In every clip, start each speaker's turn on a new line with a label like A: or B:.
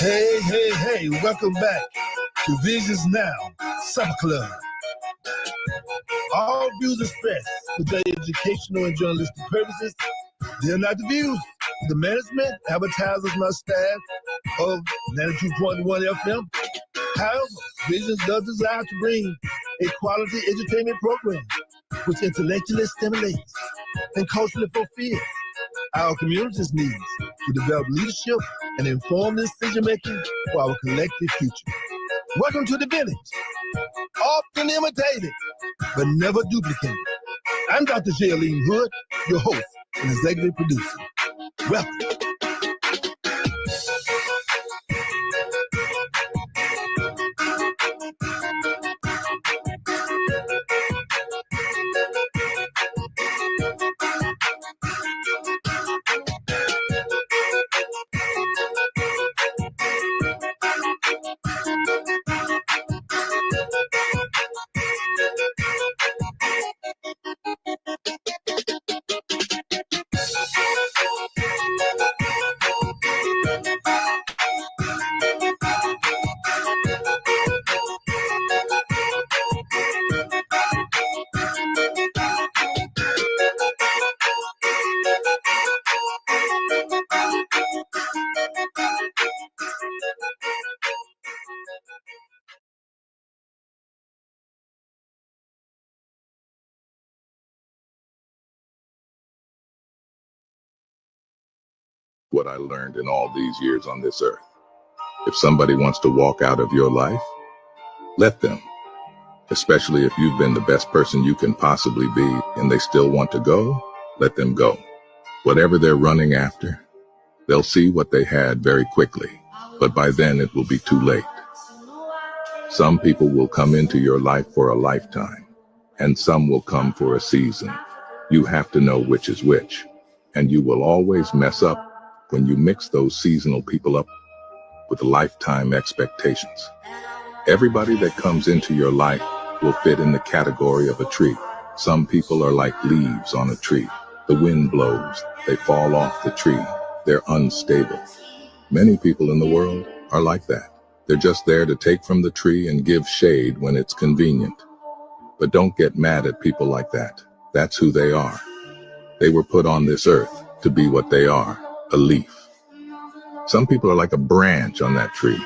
A: Hey, welcome back to Visions Now Supper Club. All views expressed for their educational and journalistic purposes, they're not the views of the management, advertisers, and staff of 92.1 FM. However, Visions does desire to bring a quality entertainment program which intellectually stimulates and culturally fulfills our community's needs to develop leadership and inform decision-making for our collective future. Welcome to the village. Often imitated, but never duplicated. I'm Dr. Jaylene Hood, your host and executive producer. Welcome.
B: What I learned in all these years on this earth. If somebody wants to walk out of your life, let them. Especially if you've been the best person you can possibly be and they still want to go, let them go. Whatever they're running after, they'll see what they had very quickly, but by then it will be too late. Some people will come into your life for a lifetime, and some will come for a season. You have to know which is which, and you will always mess up when you mix those seasonal people up with lifetime expectations. Everybody that comes into your life will fit in the category of a tree. Some people are like leaves on a tree. The wind blows, they fall off the tree, they're unstable. Many people in the world are like that. They're just there to take from the tree and give shade when it's convenient. But don't get mad at people like that. That's who they are. They were put on this earth to be what they are, a leaf. Some people are like a branch on that tree.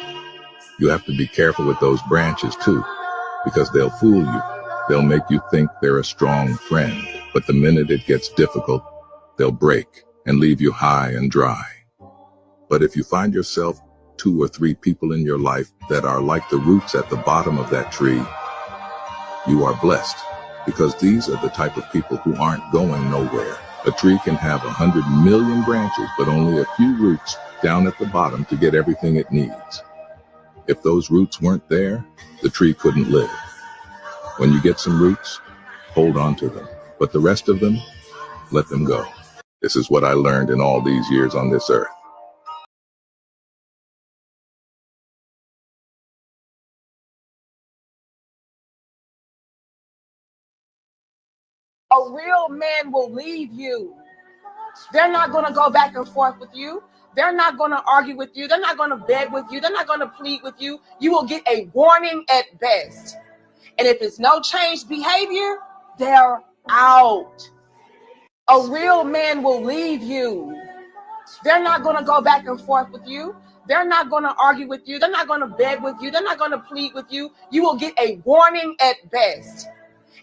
B: You have to be careful with those branches too, because they'll fool you. They'll make you think they're a strong friend, but the minute it gets difficult, they'll break and leave you high and dry. But if you find yourself 2 or 3 people in your life that are like the roots at the bottom of that tree, you are blessed, because these are the type of people who aren't going nowhere. A tree can have 100 million branches, but only a few roots down at the bottom to get everything it needs. If those roots weren't there, the tree couldn't live. When you get some roots, hold on to them, but the rest of them, let them go. This is what I learned in all these years on this earth.
C: A real man will leave you. They're not going to go back and forth with you. They're not going to argue with you. They're not going to beg with you. They're not going to plead with you. You will get a warning at best. And if it's no changed behavior, they're out. A real man will leave you. They're not going to go back and forth with you. They're not going to argue with you. They're not going to beg with you. They're not going to plead with you. You will get a warning at best.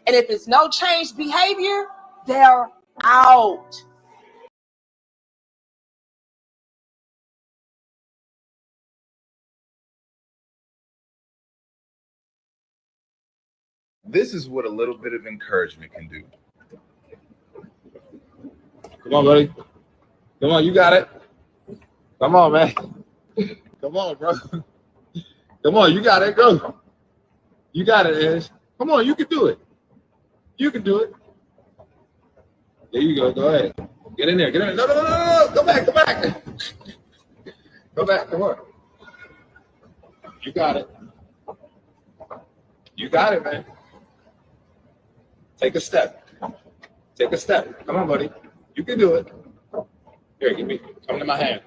C: And if it's no changed behavior, they're out.
D: This is what a little bit of encouragement can do.
E: Come on, buddy. Come on, you got it. Come on, man. Come on, bro. Come on, you got it. Go. You got it, Ash. Come on, you can do it. You can do it. There you go. Go ahead. Get in there. Get in there. No. Go back. Go back. Go back. Come on. You got it. You got it, man. Take a step. Take a step. Come on, buddy. You can do it. Here, give me. Come to my hand.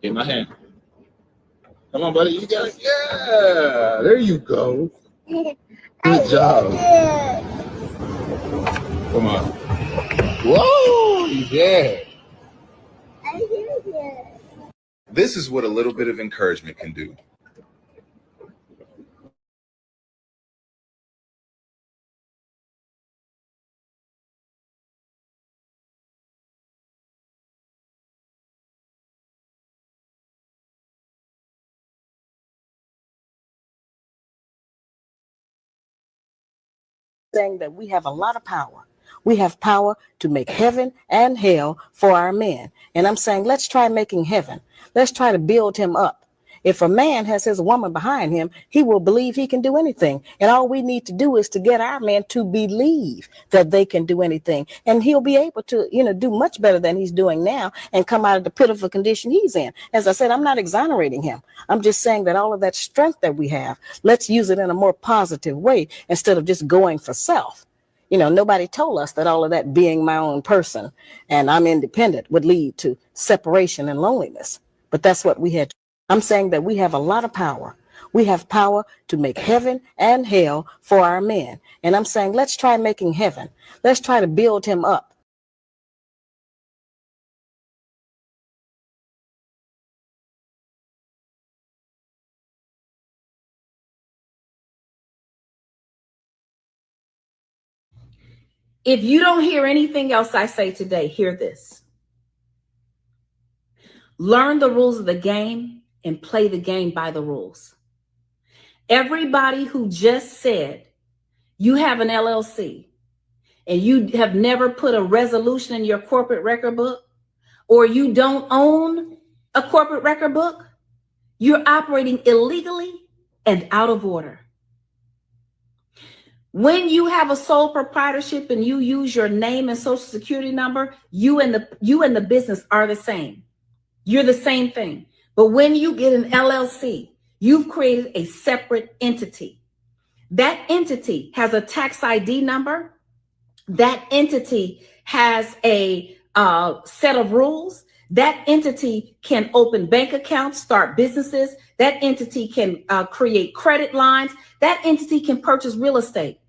E: Get my hand. Come on, buddy. You got it. Yeah. There you go. Good job. Come on. Whoa. Yeah.
D: This is what a little bit of encouragement can do.
F: Saying that we have a lot of power. We have power to make heaven and hell for our men. And I'm saying, let's try making heaven. Let's try to build him up. If a man has his woman behind him, he will believe he can do anything. And all we need to do is to get our men to believe that they can do anything. And he'll be able to, do much better than he's doing now and come out of the pitiful condition he's in. As I said, I'm not exonerating him. I'm just saying that all of that strength that we have, let's use it in a more positive way instead of just going for self. Nobody told us that all of that being my own person and I'm independent would lead to separation and loneliness. But that's what we had. I'm saying that we have a lot of power. We have power to make heaven and hell for our men. And I'm saying, let's try making heaven. Let's try to build him up.
G: If you don't hear anything else I say today, hear this. Learn the rules of the game and play the game by the rules. Everybody who just said you have an LLC and you have never put a resolution in your corporate record book, or you don't own a corporate record book, you're operating illegally and out of order. When you have a sole proprietorship and you use your name and social security number, you and the business are the same. You're the same thing. But when you get an LLC, you've created a separate entity. That entity has a tax ID number. That entity has a set of rules. That entity can open bank accounts, start businesses. That entity can create credit lines. That entity can purchase real estate.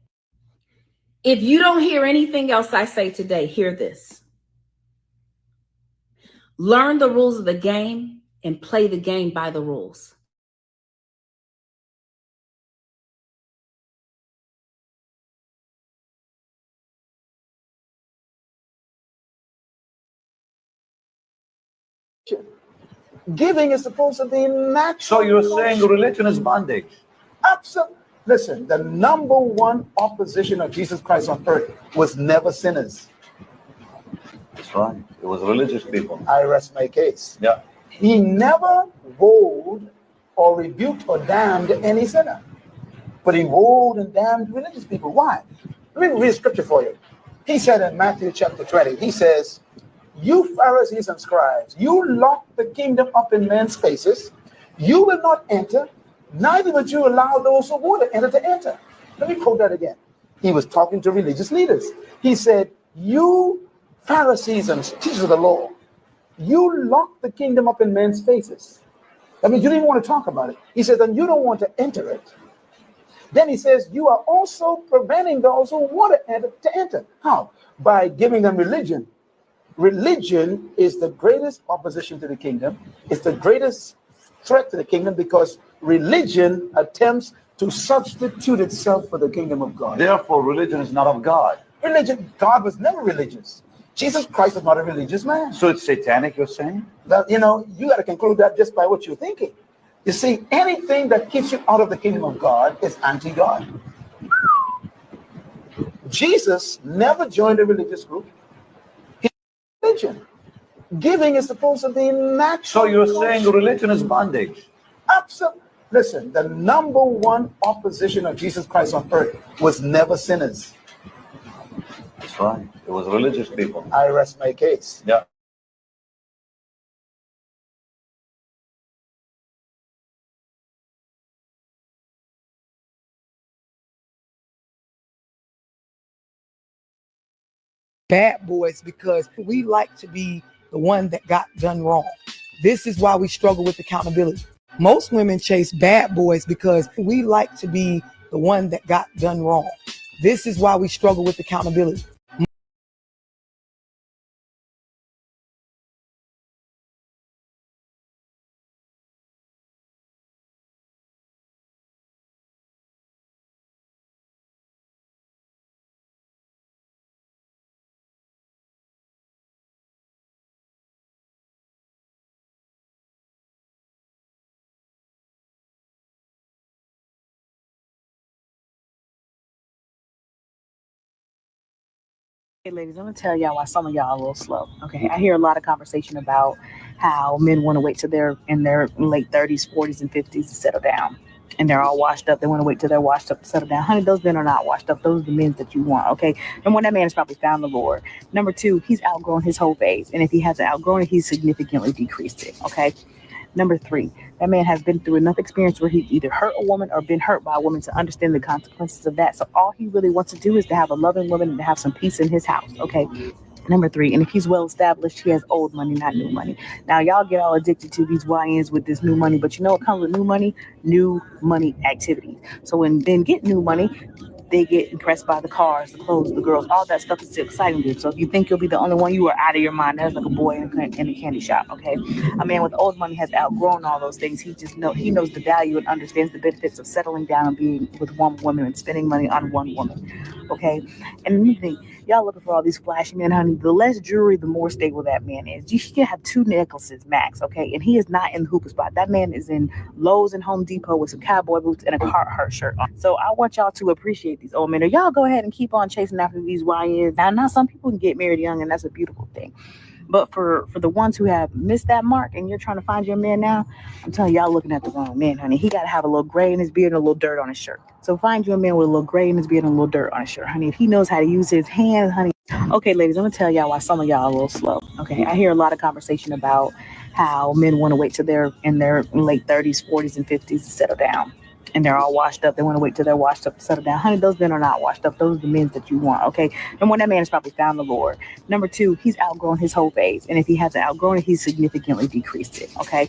G: If you don't hear anything else I say today, hear this. Learn the rules of the game and play the game by the rules.
H: Giving is supposed to be natural.
I: So you're saying religion is bondage?
H: Absolutely. Listen, the number one opposition of Jesus Christ on earth was never sinners.
I: That's right. It was religious people.
H: I rest my case.
I: Yeah.
H: He never woed or rebuked or damned any sinner. But he woed and damned religious people. Why? Let me read a scripture for you. He said in Matthew chapter 20, he says, "You Pharisees and scribes, you lock the kingdom up in men's faces. You will not enter, neither would you allow those who want to enter to enter." Let me quote that again. He was talking to religious leaders. He said, "You Pharisees and teachers of the law, you lock the kingdom up in men's faces." That means you didn't want to talk about it. He says, and you don't want to enter it. Then he says, you are also preventing those who want to enter. How? By giving them religion. Religion is the greatest opposition to the kingdom. It's the greatest threat to the kingdom because religion attempts to substitute itself for the kingdom of God.
I: Therefore, religion is not of God.
H: God was never religious. Jesus Christ was not a religious man.
I: So it's satanic, you're saying?
H: That, you got to conclude that just by what you're thinking. You see, anything that keeps you out of the kingdom of God is anti-God. Jesus never joined a religious group. Religion. Giving is supposed to be natural.
I: So you're saying religion is bondage?
H: Absolutely. Listen, the number one opposition of Jesus Christ on earth was never sinners.
I: That's right. It was religious people.
H: I rest my case.
I: Yeah.
J: Bad boys because we like to be the one that got done wrong. This is why we struggle with accountability. Most women chase bad boys because we like to be the one that got done wrong. This is why we struggle with accountability.
K: Hey ladies, I'm gonna tell y'all why some of y'all are a little slow. Okay, I hear a lot of conversation about how men want to wait till they're in their late 30s, 40s, and 50s to settle down, and they're all washed up. They want to wait till they're washed up to settle down. Honey, those men are not washed up. Those are the men that you want. Okay, and one, that man has probably found the Lord. Number two, he's outgrown his whole phase, and if he hasn't outgrown it, he's significantly decreased it. Okay. Number three, that man has been through enough experience where he's either hurt a woman or been hurt by a woman to understand the consequences of that. So all he really wants to do is to have a loving woman and to have some peace in his house. Okay. Number three, and if he's well established, he has old money, not new money. Now, y'all get all addicted to these YNs with this new money, but you know what comes with new money? New money activities. So when men get new money, they get impressed by the cars, the clothes, the girls, all that stuff is still exciting to them. So if you think you'll be the only one, you are out of your mind. That's like a boy in a candy shop, okay? A man with old money has outgrown all those things. He knows the value and understands the benefits of settling down and being with one woman and spending money on one woman, okay? And another thing, y'all looking for all these flashy men, honey. The less jewelry, the more stable that man is. You should have 2 necklaces max, okay? And he is not in the hookah spot. That man is in Lowe's and Home Depot with some cowboy boots and a Carhartt shirt on. So I want y'all to appreciate these old men. Or y'all go ahead and keep on chasing after these YNs. Now some people can get married young, and that's a beautiful thing. But for the ones who have missed that mark and you're trying to find your man now, I'm telling y'all looking at the wrong man, honey. He got to have a little gray in his beard and a little dirt on his shirt. So find you a man with a little gray in his beard and a little dirt on his shirt, honey. If he knows how to use his hands, honey. Okay, ladies, I'm going to tell y'all why some of y'all are a little slow. Okay, I hear a lot of conversation about how men want to wait till they're in their late 30s, 40s, and 50s to settle down. And they're all washed up. They want to wait till they're washed up to settle down. Honey, those men are not washed up. Those are the men that you want, okay? And one, that man has probably found the Lord. Number two, he's outgrown his whole phase. And if he hasn't outgrown it, he's significantly decreased it, okay?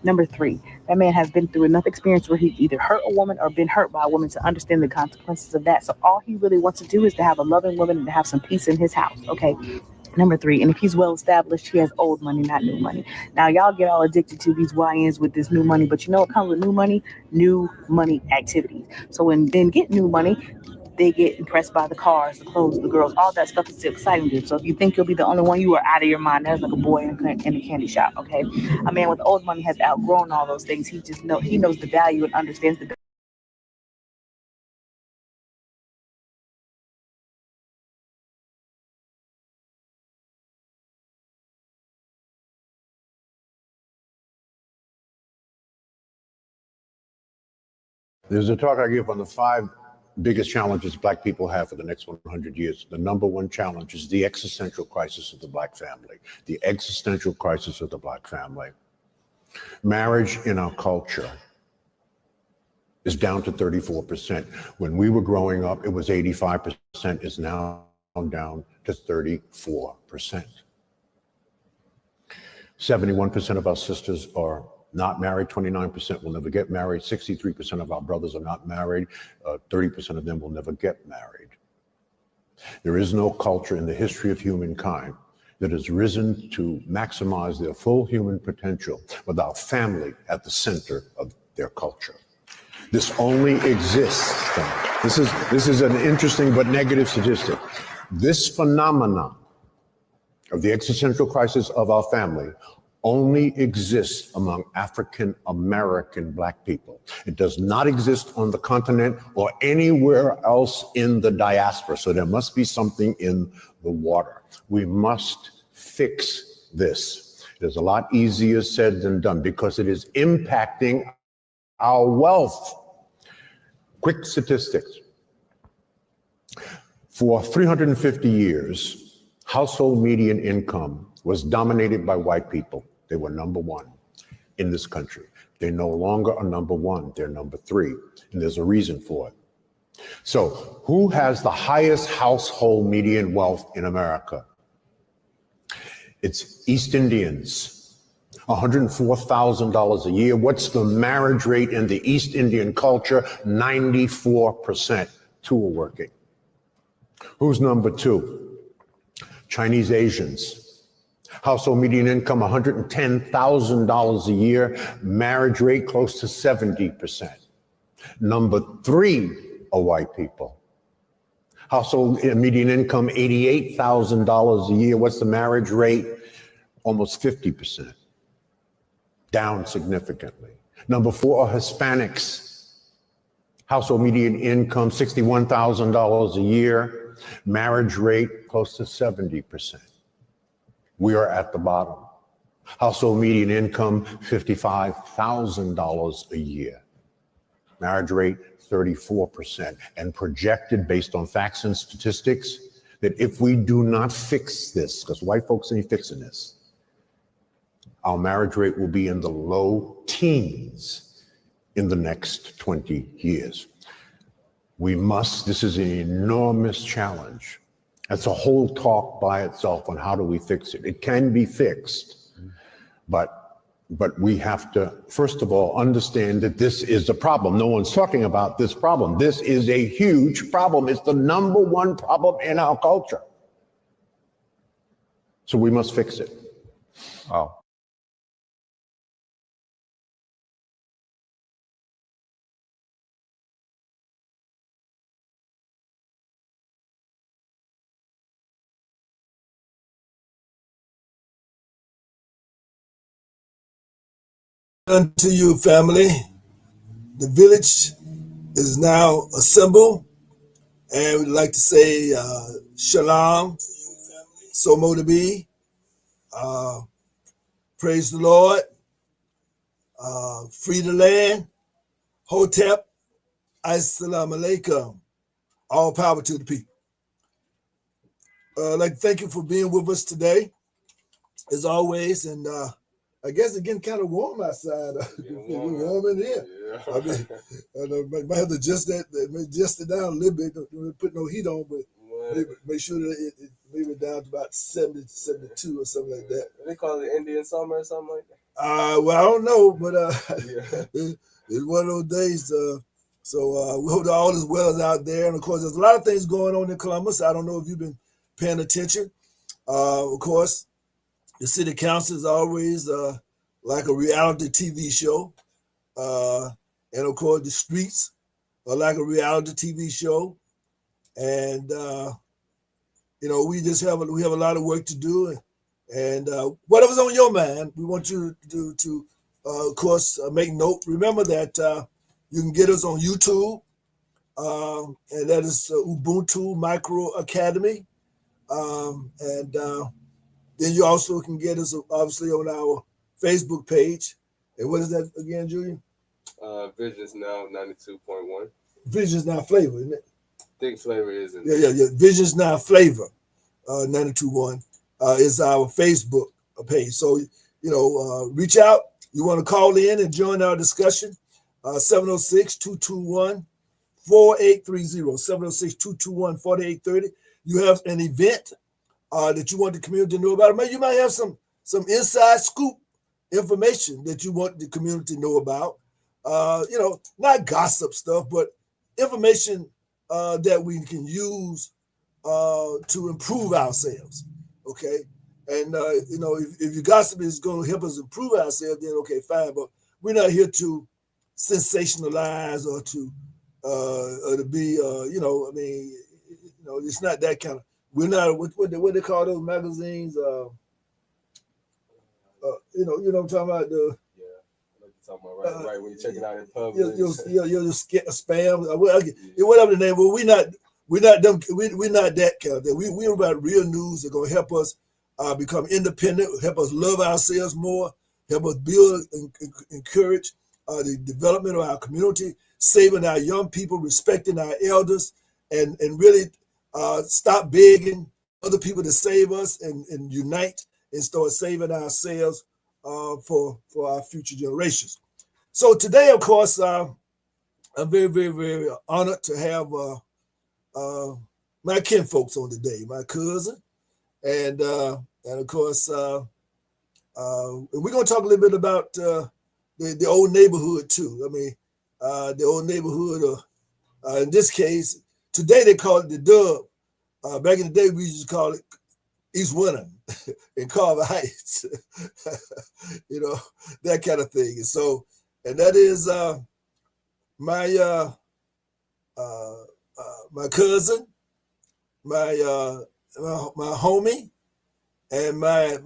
K: Number three, that man has been through enough experience where he's either hurt a woman or been hurt by a woman to understand the consequences of that. So all he really wants to do is to have a loving woman and to have some peace in his house, okay? Number three, and if he's well established, he has old money, not new money. Now, y'all get all addicted to these YNs with this new money, but you know what comes with new money? New money activities. So when men get new money, they get impressed by the cars, the clothes, the girls, all that stuff is still exciting to them. So if you think you'll be the only one, you are out of your mind. That's like a boy in a candy shop, okay? A man with old money has outgrown all those things. He knows the value and understands the
L: There's a talk I give on the 5 biggest challenges Black people have for the next 100 years. The number one challenge is the existential crisis of the Black family. The existential crisis of the Black family. Marriage in our culture is down to 34%. When we were growing up, it was 85%. It's now down to 34%. 71% of our sisters are not married, 29% will never get married, 63% of our brothers are not married, 30% of them will never get married. There is no culture in the history of humankind that has risen to maximize their full human potential without family at the center of their culture. This only exists. This is an interesting but negative statistic. This phenomenon of the existential crisis of our family only exists among African American Black people. It does not exist on the continent or anywhere else in the diaspora. So there must be something in the water. We must fix this. It is a lot easier said than done because it is impacting our wealth. Quick statistics. For 350 years, household median income was dominated by white people. They were number one in this country. They no longer are number one, they're number 3, and there's a reason for it. So who has the highest household median wealth in America? It's East Indians, $104,000 a year. What's the marriage rate in the East Indian culture? 94%. Two are working. Who's number two? Chinese Asians. Household median income, $110,000 a year. Marriage rate close to 70%. Number three are white people. Household median income, $88,000 a year. What's the marriage rate? Almost 50%. Down significantly. Number four are Hispanics. Household median income, $61,000 a year. Marriage rate close to 70%. We are at the bottom. Household median income, $55,000 a year. Marriage rate, 34%. And projected based on facts and statistics that if we do not fix this, because white folks ain't fixing this, our marriage rate will be in the low teens in the next 20 years. We must, this is an enormous challenge. That's a whole talk by itself on how do we fix it. It can be fixed, but we have to, first of all, understand that this is a problem. No one's talking about this problem. This is a huge problem. It's the number one problem in our culture. So we must fix it.
E: Wow.
A: Unto you, family. The village is now assembled, and we'd like to say shalom, so mo to be. Praise the Lord. Free the land. Hotep. Assalamu alaikum. All power to the people. I'd like to thank you for being with us today, as always, and I guess it's getting kind of warm outside. Warm in here. Yeah. I mean, I might have to adjust it down a little bit. Don't put no heat on, but make sure that it maybe down to about 70, 72 or something like that.
M: They call it Indian summer or something like that.
A: Well, I don't know, but it's one of those days. So we hope that all is well out there. And of course, there's a lot of things going on in Columbus. I don't know if you've been paying attention. Of course, the city council is always like a reality TV show. And of course, the streets are like a reality TV show. And, we just have a lot of work to do. And whatever's on your mind, we want you to of course, make note. Remember that you can get us on YouTube, and that is Ubuntu Micro Academy. And then you also can get us, obviously, on our Facebook page. And what is that again, Julian?
M: Visions Now 92.1.
A: Visions Now Flavor, isn't it?
M: I think Flavor is in
A: there. Yeah. Visions Now Flavor 92.1 is our Facebook page. So, reach out. You want to call in and join our discussion. 706-221-4830. 706-221-4830. You have an event that you want the community to know about. Maybe you might have some inside scoop information that you want the community to know about. Not gossip stuff, but information that we can use to improve ourselves. Okay. And, if your gossip is going to help us improve ourselves, then okay, fine. But we're not here to sensationalize or to be, it's not that kind of, we're not, what they call those magazines? You know what I'm talking about?
M: Talking about right when you check it out in public.
A: You'll spam, whatever the name. But we're not that kind of thing. We're about real news that's gonna help us become independent, help us love ourselves more, help us build and encourage the development of our community, saving our young people, respecting our elders, and really stop begging other people to save us and unite and start saving ourselves for our future generations. So today, of course, I'm very, very, very honored to have my kinfolks on today, my cousin and And of course, we're going to talk a little bit about the old neighborhood too. I mean, the old neighborhood, in this case, today they call it the Dub. Back in the day, we used to call it East Winter in Carver Heights, you know, that kind of thing. And so, and that is my my cousin, my homie, and my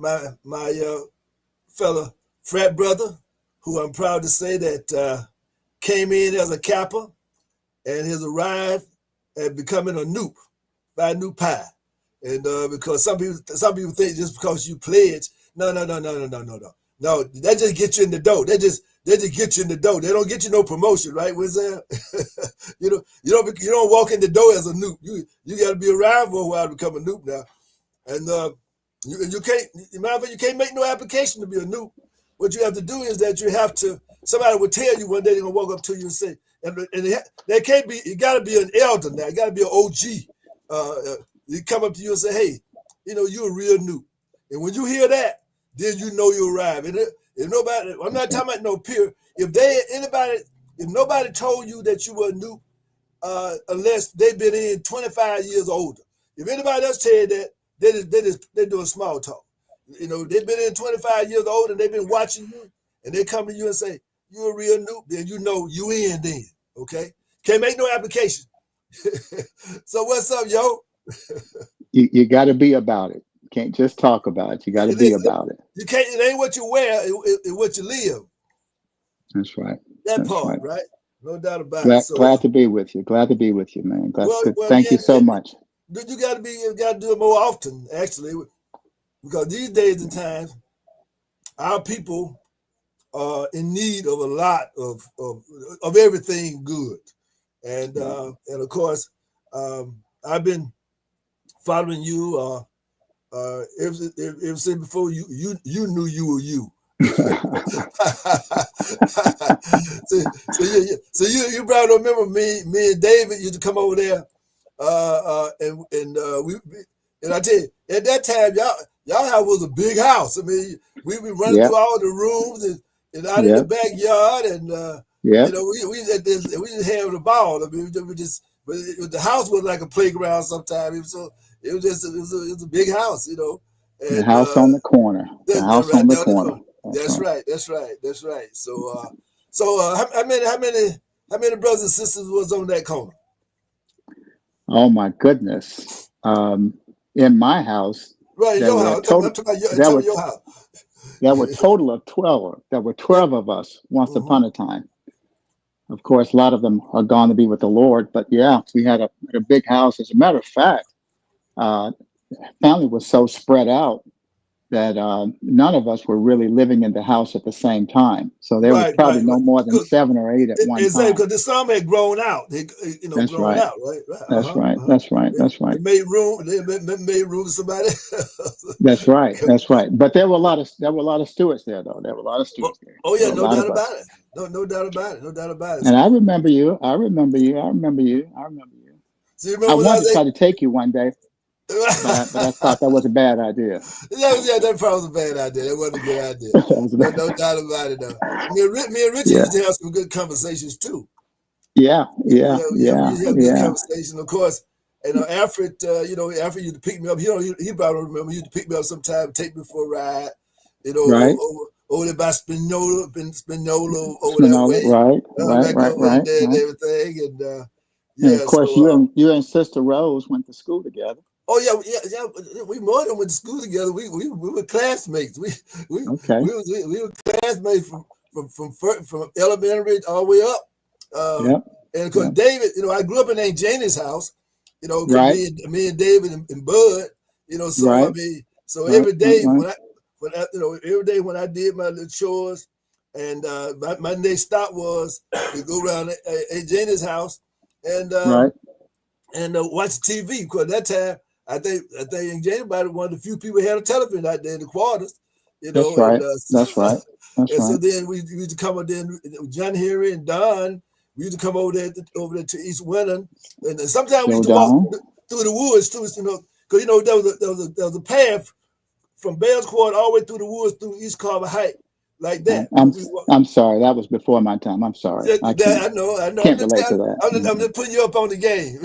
A: fella frat brother, who I'm proud to say that came in as a Kappa and has arrived at becoming a Nupe, Phi Nu Pi. And because some people think just because you pledge, no, that just gets you in the door. They just get you in the door. They don't get you no promotion, right? What's that? you don't walk in the door as a Nupe. You got to be around for a while to become a Nupe now. And you can't make no application to be a Nupe. What you have to do is that you have to. Somebody will tell you one day they're gonna walk up to you and say, and they can't be. You got to be an elder now. You got to be an OG. You come up to you and say, hey, you're a real Nupe. And when you hear that, then you know you arrive. And if nobody, I'm not talking about no peer. If nobody told you that you were a Nupe, unless they've been in 25 years older. If anybody else tell you that, they're doing small talk. They've been in 25 years old and they've been watching you, and they come to you and say, you're a real Nupe, then you know you in then, okay? Can't make no application. So what's up, yo?
N: You got to be about it. You can't just talk about it. You got to be about it.
A: You can't. It ain't what you wear. It's what you live.
N: That's right.
A: That part, right? No doubt about
N: it.
A: So,
N: glad to be with you. Glad to be with you, man. Thank you so much.
A: You got to do it more often, actually, because these days and times, our people are in need of a lot of everything good, and of course, I've been following you ever since before you knew you were you. so you probably don't remember me and David used to come over there, and I tell you, at that time y'all house was a big house. I mean, we be running through all the rooms and out in the backyard, and we just having a ball. I mean, the house was like a playground sometimes. It was a big house, And,
N: the house on the corner. The house on the corner.
A: That's right. So how many brothers and sisters was on that corner?
N: Oh my goodness! In my house,
A: right? Your house. Your house.
N: There were a total of 12. There were 12 of us once upon a time. Of course, a lot of them are gone to be with the Lord. But yeah, we had a big house. As a matter of fact, family was so spread out that none of us were really living in the house at the same time. So there was probably no more than 7 or 8 at one time.
A: Because the some had grown out.
N: That's
A: grown
N: right.
A: out, right?
N: That's right. That's right. That's right.
A: They made room. They made room for somebody.
N: That's right. That's right. But there were a lot of stewards there, though. There were a lot of stewards there.
A: Oh yeah, no doubt about it. No doubt about it. No doubt about it.
N: And I remember you. So you remember I wanted to try to take you one day. But I thought that was a bad idea.
A: Yeah, that probably was a bad idea. That wasn't a good idea. No doubt about it, though. Me and Richie used to have some good conversations too.
N: Yeah.
A: We have good conversation. Of course, Alfred, Alfred used to pick me up. He probably remember. He used to pick me up sometime, take me for a ride.
N: Right.
A: Over there by Spinola over that way.
N: Right.
A: There and everything.
N: And of course, you and Sister Rose went to school together.
A: Oh yeah. We more than went to school together. We were classmates. We were classmates from elementary all the way up. And of course, David. I grew up in Aunt Janie's house. Me and David and Bud. So I mean, so every day every day when I did my little chores, and my next stop was to go around Aunt Janie's house and watch TV. Because at that time, I think Aunt Janie probably one of the few people who had a television out there in the quarters.
N: That's right. That's right.
A: So then we used to come over there, John Henry and Don. We used to come over there to East Winter, and sometimes we used to walk through the woods too. Because there was a path from Bell's Court all the way through the woods through East Carver Heights like that.
N: I'm sorry. That was before my time. I'm sorry. I
A: I know.
N: can't relate to that.
A: I'm just putting you up on the game.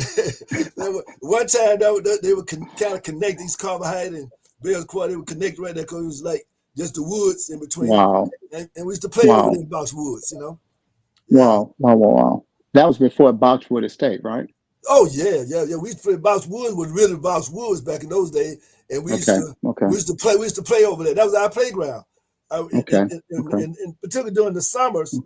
A: One time they would kind of connect East Carver Heights and Bell's Court. They would connect right there because it was like just the woods in between.
N: Wow.
A: And we used to play over there in Boxwoods, you know.
N: Wow. That was before Boxwood Estate, right?
A: Oh yeah. We used to play Boxwoods was really Boxwoods back in those days, and we used to play over there. That was our playground. In particular during the summers,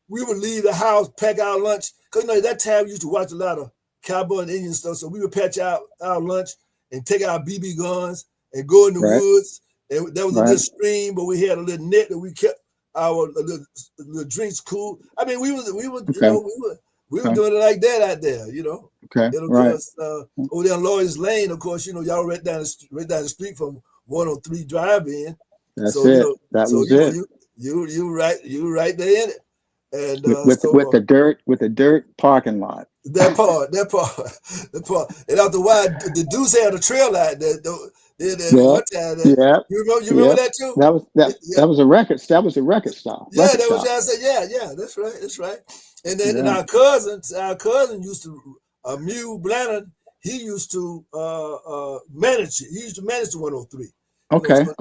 A: we would leave the house, pack our lunch. Because at that time we used to watch a lot of cowboy and Indian stuff. So we would patch out our lunch and take our BB guns and go in the woods. And there was a little stream, but we had a little net that we kept our little drinks cool. I mean, we were doing it like that out there, you know. And of course, over there on Lloyd's Lane, of course, y'all right down the street from 103 Drive-In.
N: That's it. That was it.
A: You right there in it. And
N: with the dirt parking lot.
A: That part. And after a while, the Deuce had a trail out there. One time, you remember that too?
N: That was a record. That was a record stop.
A: Yeah, that was what I said. Yeah, that's right. And then and our cousin used to Mew Blanton. He used to manage it. He used to manage the 103.
N: Okay.
A: So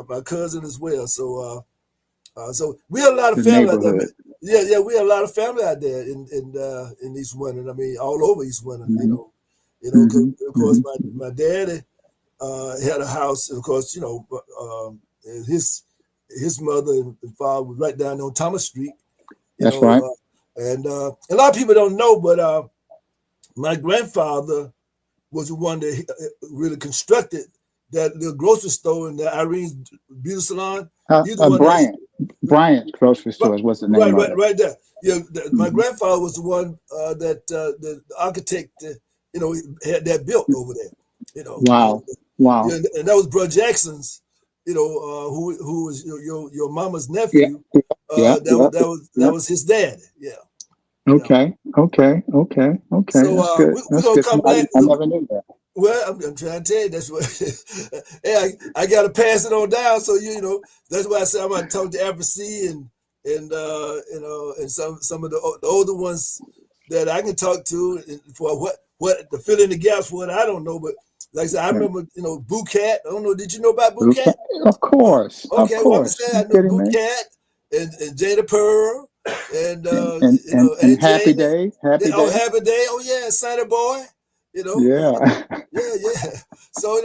A: my cousin as well. So we had a lot of family out there. Yeah, we had a lot of family out there in East Winton. I mean, all over East Winton. Of course, my daddy had a house, and of course, his mother and father was right down on Thomas Street.
N: That's right.
A: And a lot of people don't know, but my grandfather was the one that really constructed that little grocery store in the Irene's Beauty Salon.
N: Bryant grocery store was the name of it.
A: Right there. Yeah, my grandfather was the one that the architect, had that built over there.
N: Wow.
A: And that was Bro Jackson's. Who was your mama's nephew? That was his dad. Yeah.
N: Okay.
A: So
N: That's good.
A: we're gonna come back.
N: I never knew that.
A: Well, I'm trying to tell you that's what. Hey, I gotta pass it on down. So that's why I said I'm gonna talk to Africa and some of the older ones that I can talk to for what to fill in the gaps for. I don't know, but. Like I said, I remember, Boo Cat. I don't know. Did you know about Boo Cat?
N: Of course.
A: Okay,
N: of course.
A: I know Boo Cat and Jada Pearl and
N: Happy Day. Happy Day.
A: Happy Day. Oh yeah, Santa Boy.
N: Yeah.
A: Yeah. So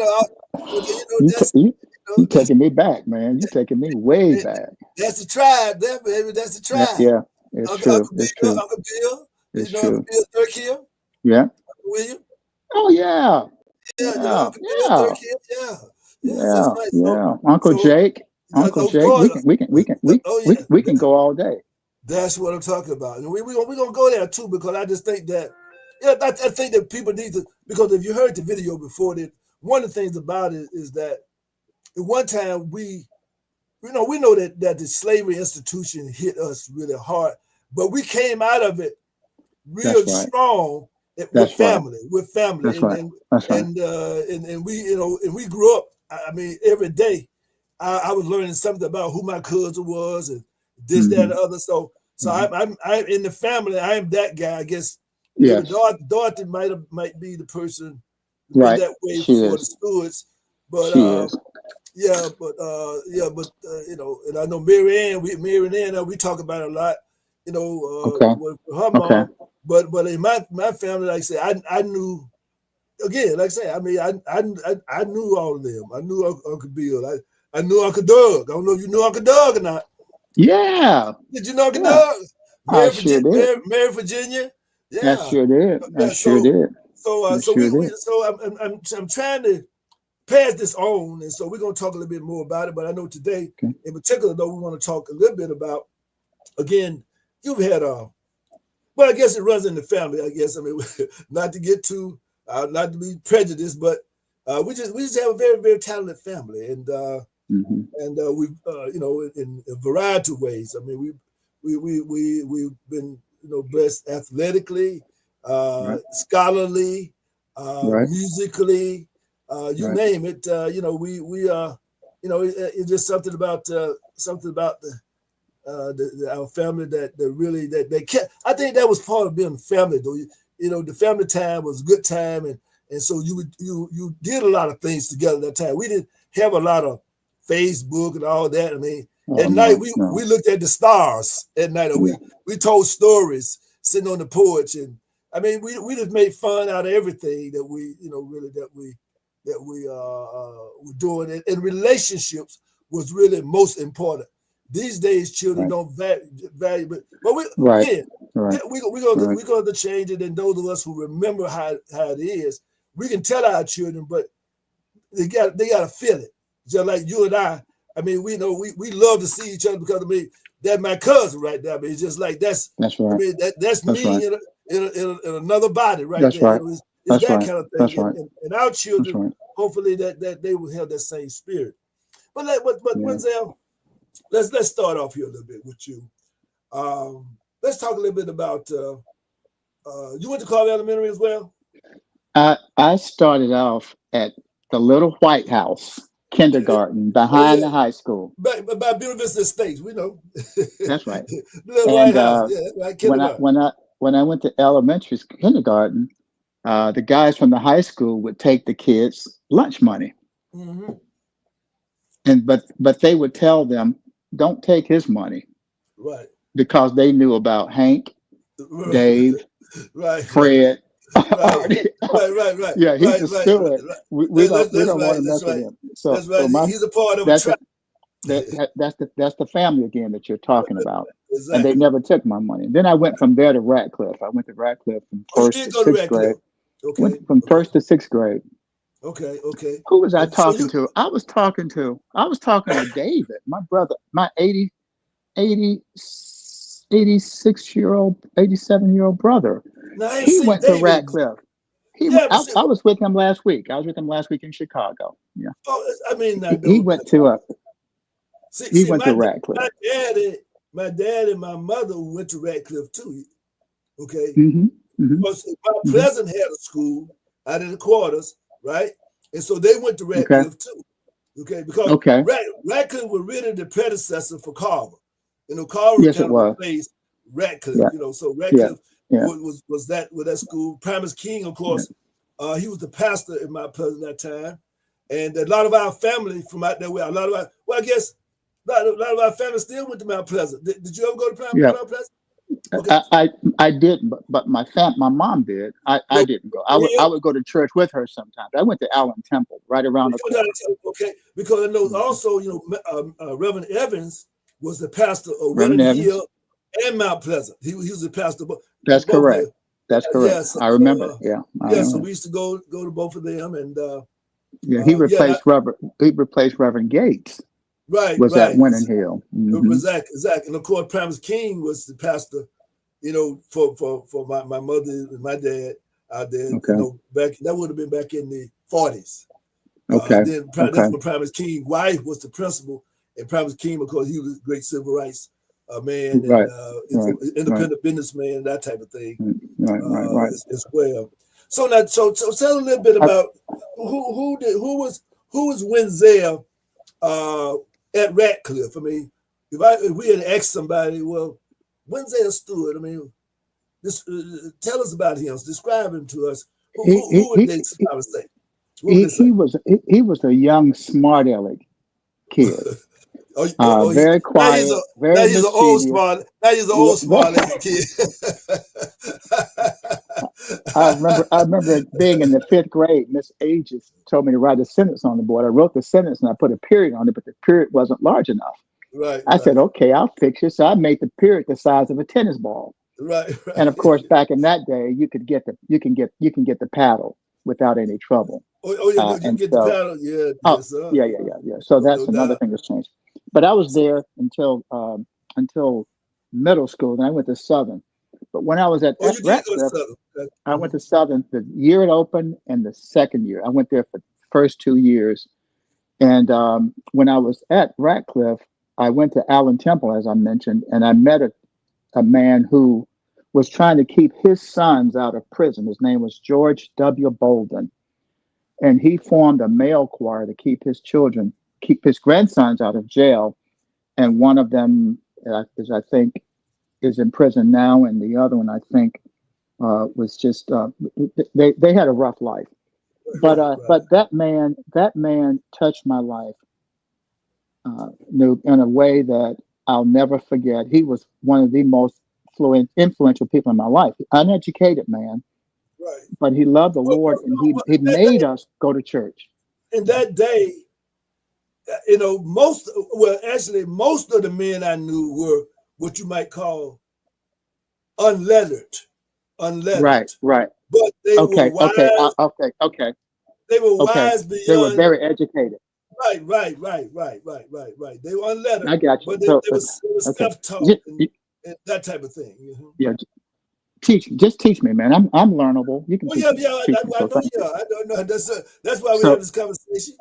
N: you're taking me back, man. You're taking me way back.
A: That's the tribe, there, baby. That's the tribe.
N: Yeah. It's true.
A: Uncle Bill.
N: It's
A: true.
N: Uncle
A: Bill Thurkill.
N: Yeah.
A: Uncle William.
N: Oh yeah. Uncle Jake. Uncle Jake. We can go all day.
A: That's what I'm talking about. And we're gonna go there too, because I just think that I think that people need to, because if you heard the video before, that one of the things about it is that at one time we know that the slavery institution hit us really hard, but we came out of it real strong. With family, and we grew up. I mean, every day, I was learning something about who my cousin was and this, that, and the other. So I'm in the family. I am that guy, I guess.
N: Yes.
A: Dorothy might be the person
N: right
A: that way
N: for
A: the stewards, but and I know Mary Ann. We talk about it a lot. With her mom. But in my family, like I said, I knew, again, like I say, I mean, I knew all of them. I knew Uncle Bill. I knew Uncle Doug. I don't know if you knew Uncle Doug or not.
N: Yeah.
A: Did you know Uncle Doug?
N: I sure did.
A: Mary Virginia.
N: Yeah. I sure did. I sure did.
A: So I'm trying to pass this on, and so we're going to talk a little bit more about it. But I know today, in particular, though, we want to talk a little bit about, again, you've had well, I guess it runs in the family. I guess, I mean, not to get too, not to be prejudiced, but we just have a very, very talented family, and we've in a variety of ways. I mean, we've been blessed athletically, scholarly, musically, you name it. It's just something about our family that really that they kept. I think that was part of being family, though. The family time was a good time, and so you did a lot of things together that time. We didn't have a lot of Facebook and all that. I mean, at night we looked at the stars at night, or we told stories sitting on the porch, and I mean we just made fun out of everything that we were doing, and relationships was really most important. These days, children don't value, but we're going to change it. And those of us who remember how it is, we can tell our children, but they got to feel it. Just like you and I. I mean, we love to see each other because that's my cousin right there. I mean, it's just like that's right. I mean, that's me right. in another body right
N: that's
A: there.
N: Right.
A: It's
N: that's
A: that
N: right.
A: kind of thing.
N: That's right.
A: And our children,
N: right.
A: hopefully, that they will have that same spirit. But Wenzel, let's start off here a little bit with you. Let's talk a little bit about. You went to Carver Elementary as well.
N: I started off at the Little White House kindergarten behind the high school.
A: By Buena Vista Estates, we know.
N: That's right.
A: Little White House.
N: When I went to elementary kindergarten, the guys from the high school would take the kids' lunch money, but they would tell them, "Don't take his money,"
A: right? Because
N: they knew about Hank, Dave, Fred.
A: Right.
N: Yeah, he's a steward. We don't want to mess with him. So,
A: he's a part of a
N: that's the family again that you're talking about.
A: Exactly.
N: And they never took my money. Then I went from there to Radcliffe. I went to Radcliffe from first to sixth grade.
A: Okay.
N: Went from first to sixth grade.
A: Okay.
N: Who was I talking to? I was talking to David, my brother, my 87-year-old brother. He went to Radcliffe. I was with him last week. I was with him last week in Chicago. Yeah.
A: Oh, I mean,
N: he went to Radcliffe.
A: My dad and my mother went to Radcliffe too. Okay. Because my Pleasant had a school out in the quarters, right? And so they went to Radcliffe too. Okay. Because Radcliffe was really the predecessor for Carver. Carver kind of replaced Radcliffe.
N: Yeah.
A: So Radcliffe was that with that school. Primus King, of course, he was the pastor in my Pleasant that time, and a lot of our family from out there. I guess a lot of our family still went to Mount Pleasant. Did you ever go to Mount Pleasant? Okay.
N: I didn't, but my mom did. I didn't go. I would go to church with her sometimes. I went to Allen Temple right around the corner.
A: Okay, because I know also Reverend Evans was the pastor of Reverend Hill and Mount Pleasant. He was the pastor.
N: That's correct. That's correct. Yeah, so, I remember.
A: So we used to go to both of them, and
N: he replaced Reverend Gates.
A: Right.
N: Was at Winning Hill.
A: Exactly. And of course, Primus King was the pastor, for my mother and my dad out there.
N: Okay.
A: Back that would have been back in the 40s.
N: Okay.
A: That's when Primus King's wife was the principal, and Primus King, of course, he was a great civil rights man, and independent businessman, that type of thing.
N: Right.
A: As well. So now, so tell a little bit about who was Wenzel at Radcliffe. I mean, if we had asked somebody, well, Wenzel Stewart, I mean, tell us about him. Describe him to us. Who would they say?
N: He was a young, smart aleck kid. Very quiet. Now he's an old smart.
A: Now he's an old smart kid.
N: I remember being in the 5th grade. Miss Aegis told me to write a sentence on the board. I wrote the sentence and I put a period on it, but the period wasn't large enough.
A: Right.
N: I said, "Okay, I'll fix it." So I made the period the size of a tennis ball.
A: Right.
N: And of course, back in that day, you can get the paddle without any trouble.
A: You can get the paddle. Yeah.
N: Yeah. So that's another thing that's changed. But I was there until middle school. Then I went to Southern. But when I was at Radcliffe, I went to Southern the year it opened and the second year. I went there for the first 2 years. And when I was at Radcliffe, I went to Allen Temple, as I mentioned, and I met a man who was trying to keep his sons out of prison. His name was George W. Bolden. And he formed a male choir to keep his grandsons out of jail. And one of them is, I think, is in prison now. And the other one, I think, was just, they had a rough life. But that man touched my life in a way that I'll never forget. He was one of the most influential people in my life. Uneducated man,
A: Right.
N: but he loved the Lord, and he made us go to church.
A: In that day, you know, most of the men I knew were what you might call unlettered.
N: Right.
A: But they were wise.
N: Okay.
A: They were wise beyond.
N: They were very educated.
A: Right. They were unlettered.
N: I got you.
A: But they were self-taught and that type of thing.
N: Yeah. Just teach me, man. I'm learnable. You can.
A: I know. That's why we have this conversation.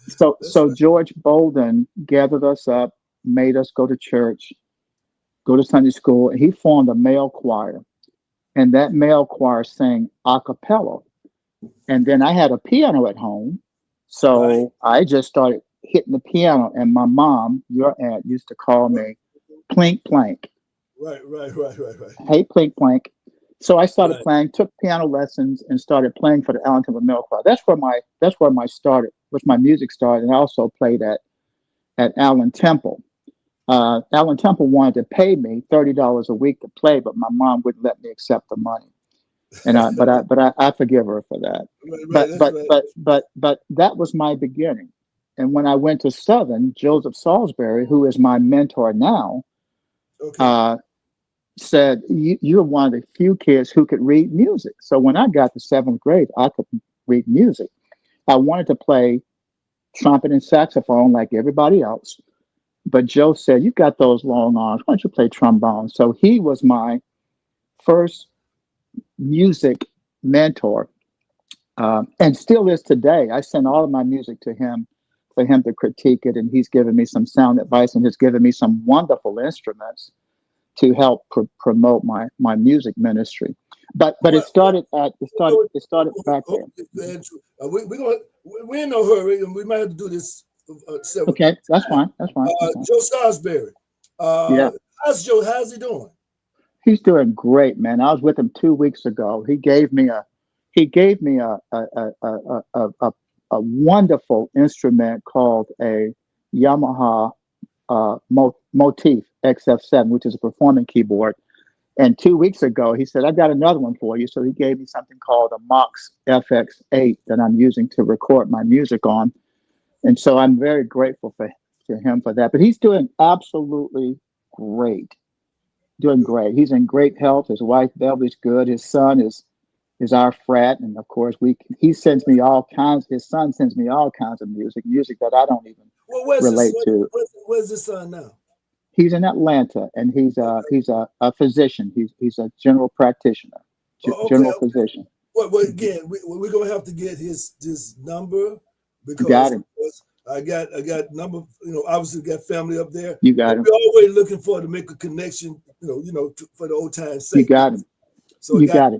N: So George Bolden gathered us up, made us go to church, go to Sunday school, and he formed a male choir, and that male choir sang a cappella. And then I had a piano at home, so I just started hitting the piano. And my mom, your aunt, used to call me Plink Plank.
A: Right.
N: Hey, Plink Plank. So I started playing, took piano lessons, and started playing for the Allen Temple Male Choir. That's where my music started. And I also played at Allen Temple. Allen Temple wanted to pay me $30 a week to play, but my mom wouldn't let me accept the money. And I forgive her for that. But that was my beginning. And when I went to Southern, Joseph Salisbury, who is my mentor now, said, you're one of the few kids who could read music. So when I got to 7th grade, I could read music. I wanted to play trumpet and saxophone like everybody else. But Joe said, you've got those long arms. Why don't you play trombone? So he was my first music mentor, and still is today. I send all of my music to him for him to critique it, and he's given me some sound advice and has given me some wonderful instruments to help promote my music ministry. But it started back there.
A: We're in no hurry, and we might have to do this.
N: Okay, that's fine.
A: Joe Salisbury.
N: Yeah.
A: How's Joe? How's he doing?
N: He's doing great, man. I was with him 2 weeks ago. He gave me a wonderful instrument called a Yamaha Motif XF7, which is a performing keyboard. And 2 weeks ago, he said, I got another one for you. So he gave me something called a Mox FX8 that I'm using to record my music on. And so I'm very grateful to him for that. But he's doing absolutely great. Doing great. He's in great health. His wife, Beverly's good. His son is our frat. And of course, his son sends me all kinds of music that I don't even relate to.
A: Where's his son now?
N: He's in Atlanta, and he's a physician. He's a general practitioner, general physician.
A: Well, again, we're gonna have to get his number because
N: got him.
A: I got number. Obviously got family up there.
N: You got him.
A: We're always looking for to make a connection. For the old time's sake.
N: You got him. So you got him,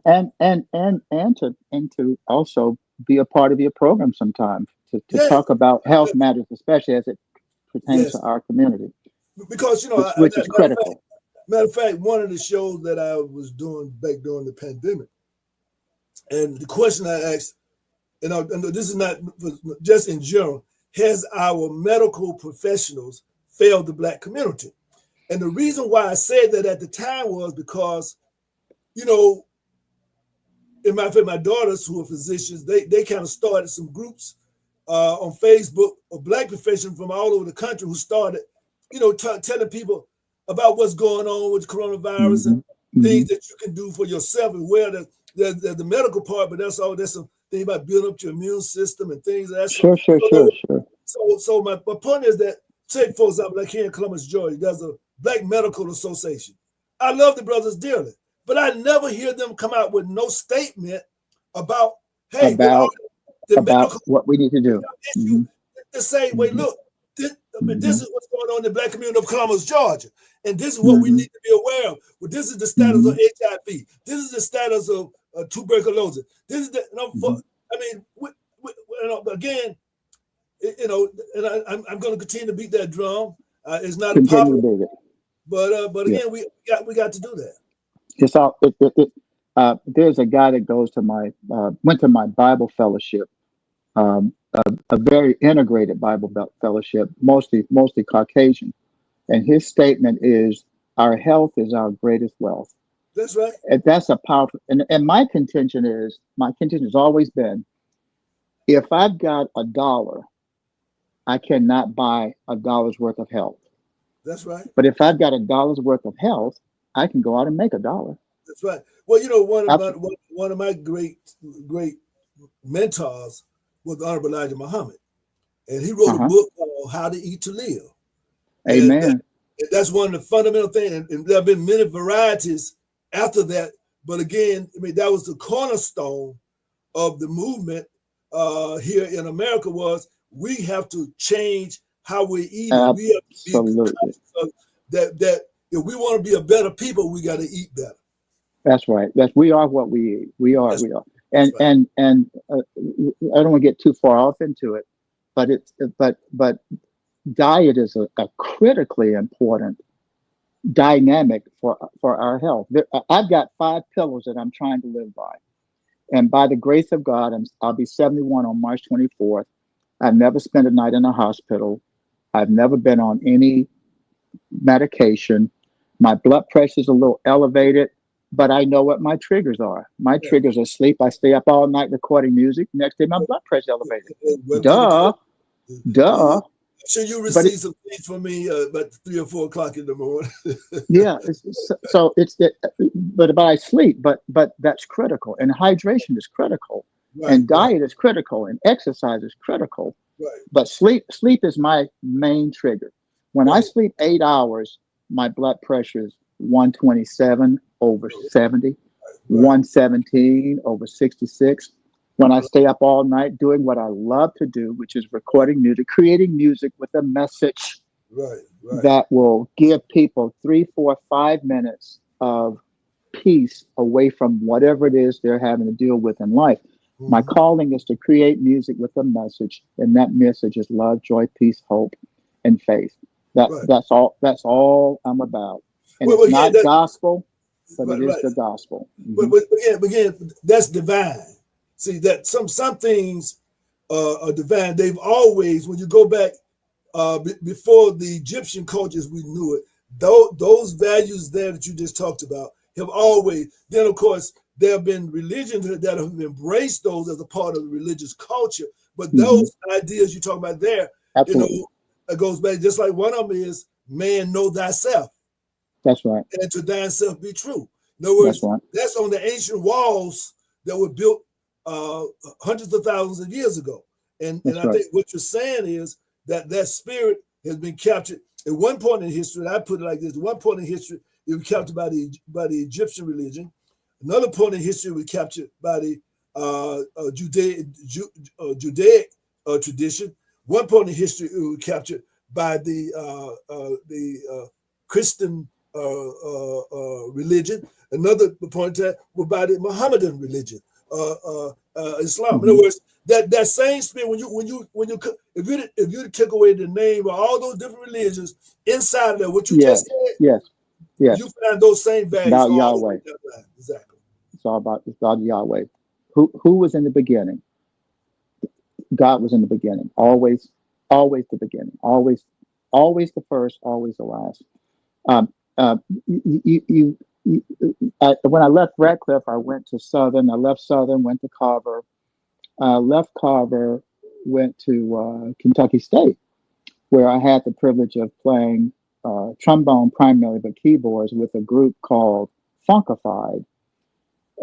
N: and to also be a part of your program sometime to talk about health matters, especially as it pertains to our community.
A: Because
N: which is critical.
A: Matter of fact, one of the shows that I was doing back during the pandemic, and the question I asked, and this is not just in general, has our medical professionals failed the Black community? And the reason why I said that at the time was because, in my fact, my daughters who are physicians, they kind of started some groups on Facebook of Black professionals from all over the country who started, telling people about what's going on with coronavirus and things that you can do for yourself. And where the medical part, but there's some thing about building up your immune system and things like that.
N: Sure.
A: So my point is that, say for example, like here in Columbus, Georgia, there's a Black Medical Association. I love the brothers dearly, but I never hear them come out with no statement about, hey,
N: about what we need to do.
A: The same way, look, this is what's going on in the black community of Columbus, Georgia. And this is what we need to be aware of. Well, this is the status of HIV. This is the status of tuberculosis. This is the, again, and I'm going to continue to beat that drum. It's not popular, but again, we got to do that.
N: It's all. There's a guy that goes to my went to my Bible fellowship, a very integrated Bible fellowship, mostly Caucasian, and his statement is, "Our health is our greatest wealth."
A: That's right.
N: And that's a powerful. And my contention has always been, if I've got $1, I cannot buy $1 worth of health.
A: That's right.
N: But if I've got $1 worth of health, I can go out and make $1.
A: That's right. Well, one of my great mentors was the Honorable Elijah Muhammad, and he wrote a book called "How to Eat to Live."
N: Amen.
A: And that's one of the fundamental things. And there have been many varieties after that, but again, that was the cornerstone of the movement here in America. Was we have to change how we eat. We have to be conscious of that if we want to be a better people, we got to eat better.
N: That's right. We are what we eat. We are. And I don't want to get too far off into it, but diet is a critically important dynamic for our health. I've got 5 pillars that I'm trying to live by, and by the grace of God, I'll be 71 on March 24th. I've never spent a night in a hospital. I've never been on any medication. My blood pressure is a little elevated, but I know what my triggers are. My triggers are sleep. I stay up all night recording music. Next day, my blood pressure elevated. Duh.
A: I'm sure you received some things from me about 3 or 4 o'clock in the morning.
N: Yeah. But I sleep. But that's critical, and hydration is critical, and diet is critical, and exercise is critical.
A: Right.
N: But sleep is my main trigger. When I sleep 8 hours, my blood pressure is 127 over 70, 117 over 66. When I stay up all night doing what I love to do, which is recording music, creating music with a message that will give people 3, 4, 5 minutes of peace away from whatever it is they're having to deal with in life. My calling is to create music with a message, and that message is love, joy, peace, hope, and faith. That's all I'm about. And it's not gospel, but it is the gospel.
A: But again, that's divine. See that some things are divine. They've always, when you go back before the Egyptian cultures, we knew it. Those values there that you just talked about have always. Then of course there have been religions that have embraced those as a part of the religious culture. But those ideas you talk about there, it goes back. Just like one of them is, man, know thyself.
N: That's right.
A: And to thyself be true. In other words, that's on the ancient walls that were built hundreds of thousands of years ago. And I think what you're saying is that spirit has been captured at one point in history. And I put it like this: at one point in history, it was captured by the Egyptian religion. Another point in history was captured by the Judaic tradition. One point in history it was captured by the Christian religion. Another point was by the Mohammedan religion, Islam. In other words, that same spirit, if you took away the name of all those different religions inside of that, what you just said, you find those same values.
N: About Yahweh.
A: Exactly.
N: It's about Yahweh. Who was in the beginning? God was in the beginning. Always the beginning. Always the first. Always the last. When I left Radcliffe, I went to Southern. I left Southern, went to Carver. Left Carver, went to Kentucky State, where I had the privilege of playing trombone primarily, but keyboards with a group called Funkified.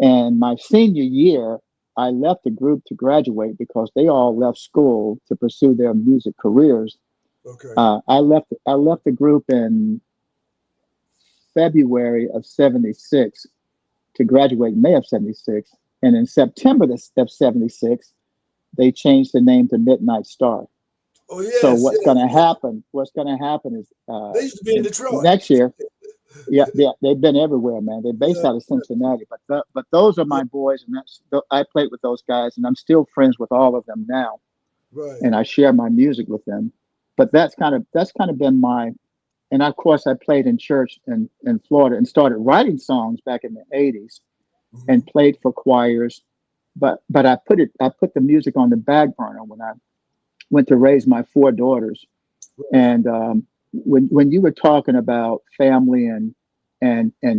N: And my senior year, I left the group to graduate because they all left school to pursue their music careers.
A: Okay.
N: I left the group in February of 76 to graduate in May of 76. And in September of 76, they changed the name to Midnight Star.
A: Oh yes.
N: So what's
A: yes.
N: going to happen? What's going to happen is
A: They used to be in Detroit.
N: next year. Yeah, they've been everywhere, man. They're based out of Cincinnati, but those are my boys, and I played with those guys, and I'm still friends with all of them now,
A: Right.
N: and I share my music with them. But that's kind of been my, and of course I played in church in Florida and started writing songs back in the '80s, and played for choirs, but I put the music on the back burner when I went to raise my 4 daughters, and when you were talking about family and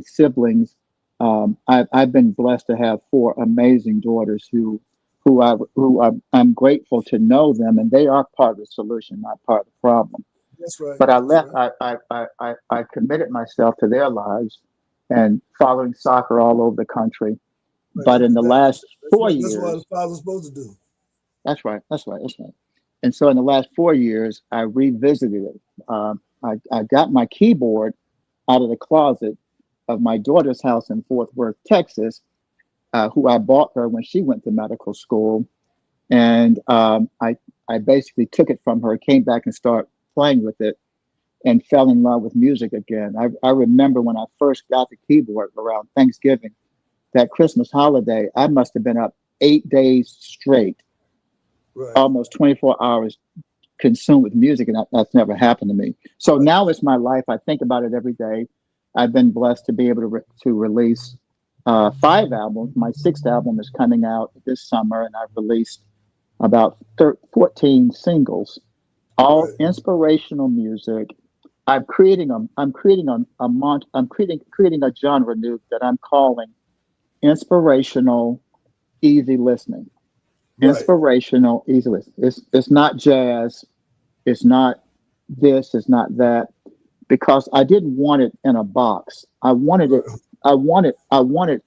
N: siblings, I've been blessed to have 4 amazing daughters who I'm grateful to know them, and they are part of the solution, not part of the problem.
A: That's right.
N: But I committed myself to their lives and following soccer all over the country.
A: Right.
N: But in the last 4 years,
A: that's what a father's supposed to do.
N: That's right. And so in the last 4 years, I revisited it. I got my keyboard out of the closet of my daughter's house in Fort Worth, Texas, who I bought her when she went to medical school. And I basically took it from her, came back and started playing with it, and fell in love with music again. I remember when I first got the keyboard around Thanksgiving, that Christmas holiday, I must have been up 8 days straight, almost 24 hours consumed with music, and that's never happened to me. So now it's my life. I think about it every day. I've been blessed to be able to release 5 albums. My 6th album is coming out this summer, and I've released about 14 singles, all inspirational music. I'm creating a genre new that I'm calling inspirational, easy listening. Inspirational, easy listening. It's not jazz. It's not this. It's not that. Because I didn't want it in a box. I wanted it. I wanted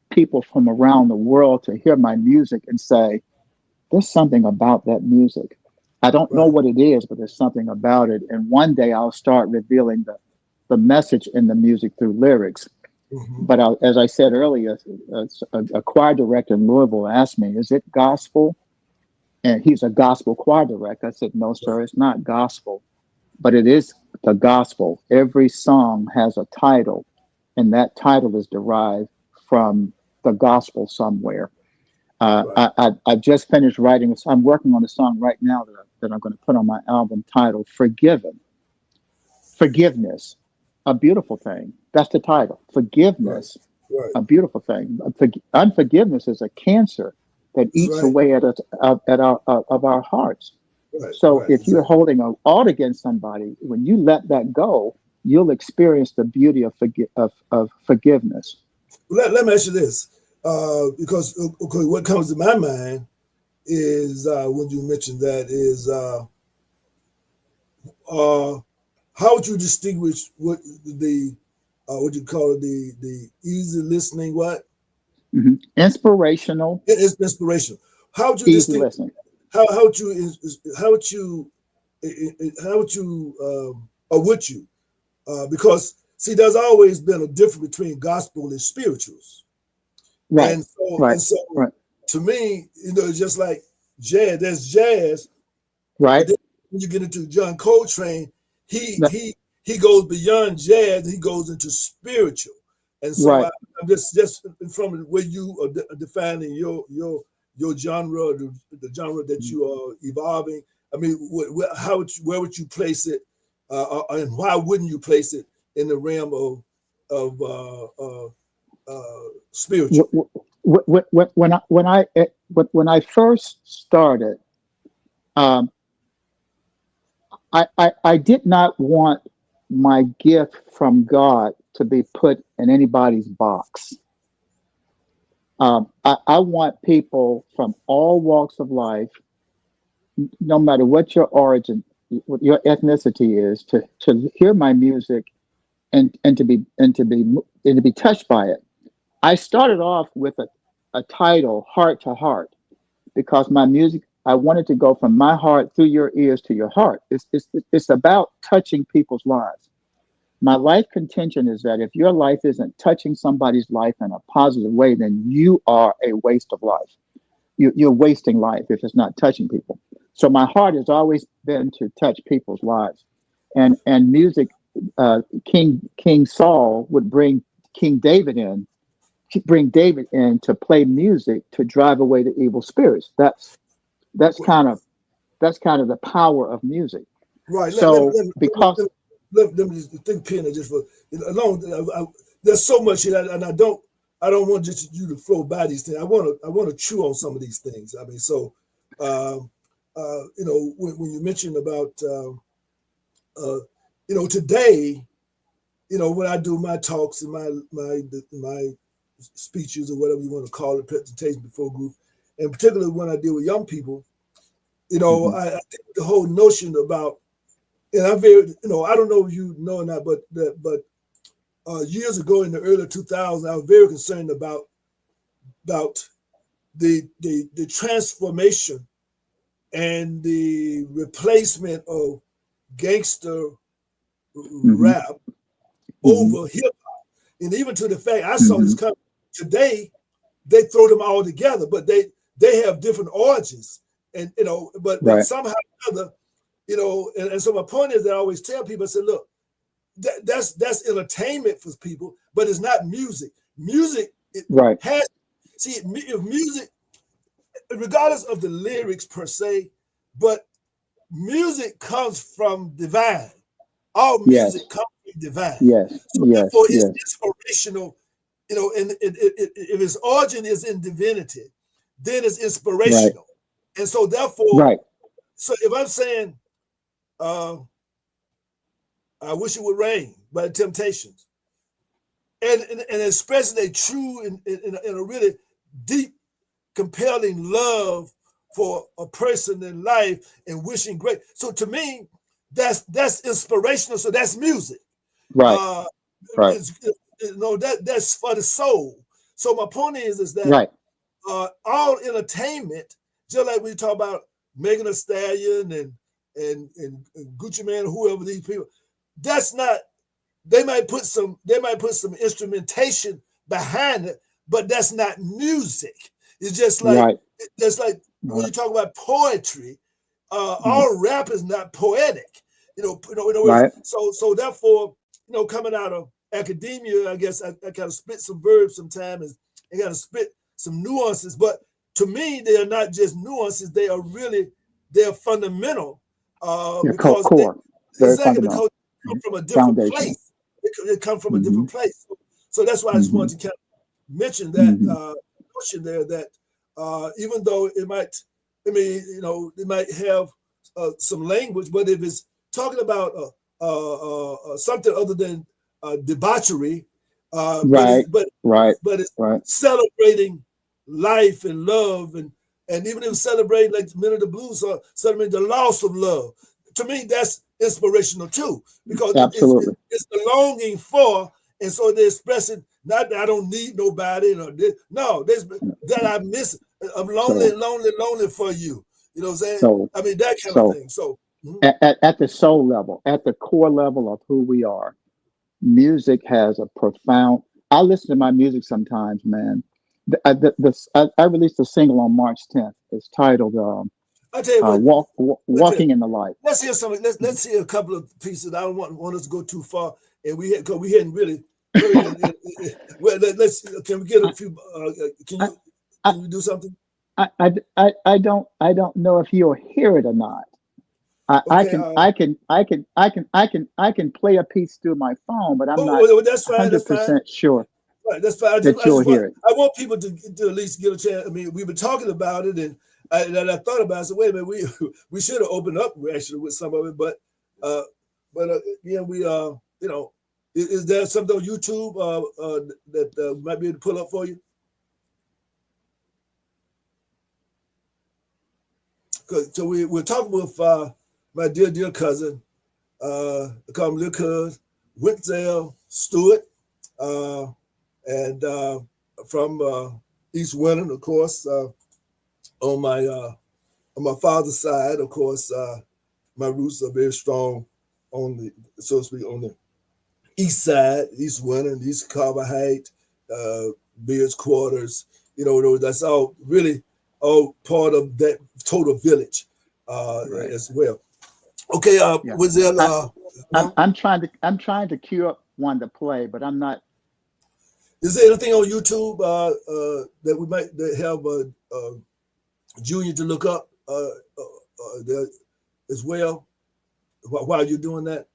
N: people from around the world to hear my music and say, "There's something about that music. I don't know what it is, but there's something about it." And one day I'll start revealing the message in the music through lyrics. But as I said earlier, a choir director in Louisville asked me, "Is it gospel?" And he's a gospel choir director. I said, "No, sir, it's not gospel, but it is the gospel. Every song has a title, and that title is derived from the gospel somewhere." I just finished writing. I'm working on a song right now that I'm going to put on my album titled "Forgiven." Forgiveness, a beautiful thing. That's the title. Forgiveness, a beautiful thing. Unforgiveness is a cancer that eats away at our hearts. So if you're holding an ought against somebody, when you let that go, you'll experience the beauty of forgiveness.
A: Let me ask you this, because what comes to my mind is when you mentioned that is how would you distinguish what you call it, the easy listening, what?
N: Inspirational.
A: It's inspirational. How would you distinguish? How would you? Because see, there's always been a difference between gospel and spirituals.
N: Right.
A: And so to me, it's just like jazz. There's jazz.
N: Right.
A: When you get into John Coltrane, he goes beyond jazz. He goes into spiritual. And so I'm just from where you are defining your genre, the genre that you are evolving. I mean, where would you place it, and why wouldn't you place it in the realm of spiritual?
N: When I first started, I did not want my gift from God to be put in anybody's box. I want people from all walks of life, no matter what your origin, what your ethnicity is, to hear my music and to be touched by it. I started off with a title, Heart to Heart, because my music, I wanted to go from my heart through your ears to your heart. It's about touching people's lives. My life contention is that if your life isn't touching somebody's life in a positive way, then you are a waste of life. You're wasting life if it's not touching people. So my heart has always been to touch people's lives. And music, King Saul would bring King David in, to play music to drive away the evil spirits. That's kind of the power of music.
A: Right.
N: So because
A: let me just think, Penny, just for there's so much here, and I don't want just you to flow by these things. I want to chew on some of these things. I mean, so when you mentioned about today, when I do my talks and my speeches or whatever you want to call it, presentation before group, and particularly when I deal with young people, I think the whole notion about, and I'm very, I don't know if you know or not, but years ago in the early 2000s, I was very concerned about the transformation and the replacement of gangster rap over hip hop, and even to the fact I saw this coming today. They throw them all together, but they have different origins, and but somehow or other, and so my point is that I always tell people, I said, look, that's entertainment for people, but it's not music. Music has, if music, regardless of the lyrics per se, but music comes from divine. All music comes from divine. So therefore it's inspirational, and if its origin is in divinity, then it's inspirational. And so therefore, so if I'm saying, I wish it would rain by the Temptations, and expressing a true and a really deep, compelling love for a person in life and wishing great. So to me, that's inspirational. So that's music. That's for the soul. So my point is that all entertainment, just like we talk about Megan Thee Stallion and Gucci Mane, whoever these people, that's not. They might put some instrumentation behind it, but that's not music. It's just like when you talk about poetry, all rap is not poetic. So therefore, coming out of academia, I guess I kind of spit some verbs sometimes and kind of spit some nuances. But to me, they are not just nuances; they are fundamental. Because because they come from a different place. They come from a different place. So that's why I just wanted to kind of mention that notion there. That even though it might have some language, but if it's talking about something other than debauchery, but it's celebrating life and love, and even if celebrating like Men of the Blues or celebrating the loss of love, to me that's inspirational too, because it's the longing for, and so they're expressing not that I don't need nobody, that I miss. I'm lonely for you. You know what I'm saying? I mean that kind of thing. So
N: at the soul level, at the core level of who we are, music has a profound. I listen to my music sometimes, man. I released a single on March 10th. It's titled
A: I'll tell you what,
N: Walking in the Light.
A: Let's hear something. Let's hear a couple of pieces. I don't want us to go too far, and we hadn't really heard it. Well, can we get a few? Can you do something?
N: I don't know if you'll hear it or not. I can play a piece through my phone, but I'm not 100% sure.
A: Right, that's fine.
N: Hear it.
A: I want people to at least get a chance. I mean, we've been talking about it, and I thought about it. So wait a minute, we should have opened up actually with some of it, but again, we is there something on YouTube that might be able to pull up for you? So we're talking with my dear cousin, I call him Lil Cuz, Winzel Stewart, and from East Winton, of course. On my father's side, of course, my roots are very strong on the, so to speak, on the east side, East Winton, East Carbohydrate, Beards Quarters. That's all really all part of that total village as well. Okay,
N: Yeah.
A: was there
N: I'm trying to queue up one to play, but I'm not.
A: is there anything on YouTube that we might have Junior to look up there as well while you're doing that?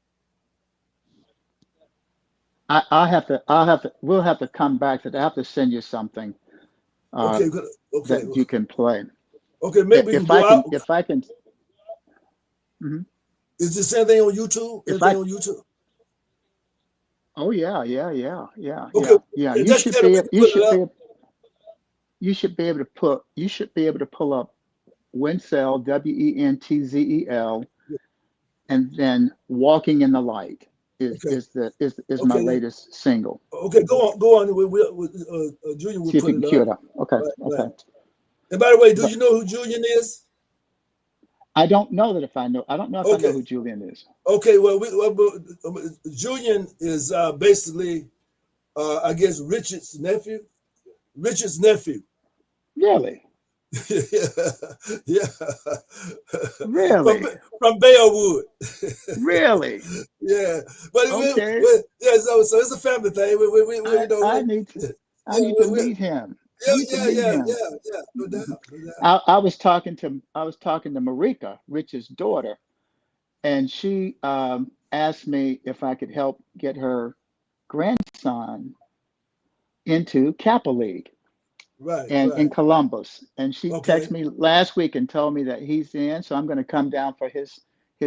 N: I'll have to. We'll have to come back to that. I have to send you something
A: Okay, good. Okay,
N: that you can play.
A: okay. Maybe we can
N: If
A: go
N: I can.
A: out.
N: If I can. Mhm.
A: Is this anything on YouTube?
N: If
A: Anything
N: I.
A: on YouTube?
N: Oh yeah.
A: Okay,
N: You
A: that's
N: should
A: good.
N: be.
A: We can put it up.
N: You should be able to put. You should be able to pull up Wentzel, Wentzel, and then Walking in the Light is my
A: Okay.
N: latest single.
A: Okay, go on. Junior will
N: See if
A: put
N: you can
A: it
N: cue
A: up.
N: it up. Okay.
A: Right,
N: Okay.
A: right. And by the way, do
N: But
A: you know who Julian is?
N: I don't know that if I know. I don't know if I know
A: Okay.
N: who Julian is.
A: Okay, well, Julian is basically, I guess, Richard's nephew.
N: Really?
A: Yeah.
N: Really?
A: From Bearwood.
N: Really?
A: Yeah, but
N: Okay.
A: yeah. So it's a family thing.
N: I need to meet him. I need to meet him.
A: Yeah. No doubt.
N: I was talking to Marika, Rich's daughter, and she asked me if I could help get her grandson into Kappa League
A: Right.
N: in Columbus. And she
A: Okay.
N: texted me last week and told me that he's in, so I'm going to come down for his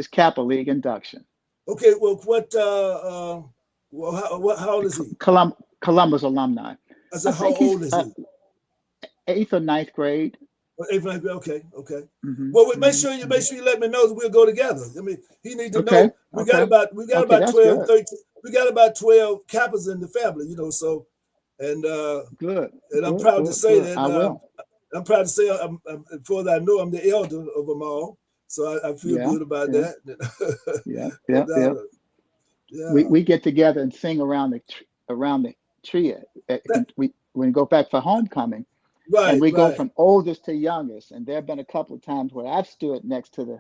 N: Kappa League induction.
A: Okay. Well, how old is he?
N: Columbus alumni.
A: I said, how
N: think he's,
A: old is he?
N: 8th or 9th grade.
A: Eighth, ninth grade. Okay.
N: Mhm,
A: Well, make
N: mhm,
A: sure you
N: mhm.
A: let me know that we'll go together. I mean, he needs to
N: Okay.
A: know we got about
N: Okay,
A: 12,
N: that's good.
A: 13. We got about 12 Kappas in the family, so and
N: Good.
A: and I'm
N: Good.
A: proud to
N: Good.
A: say
N: Good.
A: that
N: I will.
A: I'm proud to say for that I know I'm the elder of them all, so I feel
N: Yeah.
A: good about
N: Yeah.
A: that.
N: Yeah.
A: No
N: Yeah. Yeah.
A: doubt. Yeah.
N: We get together and sing around the tree. We go back for homecoming, and we go
A: Right.
N: from oldest to youngest. And there have been a couple of times where I've stood next to the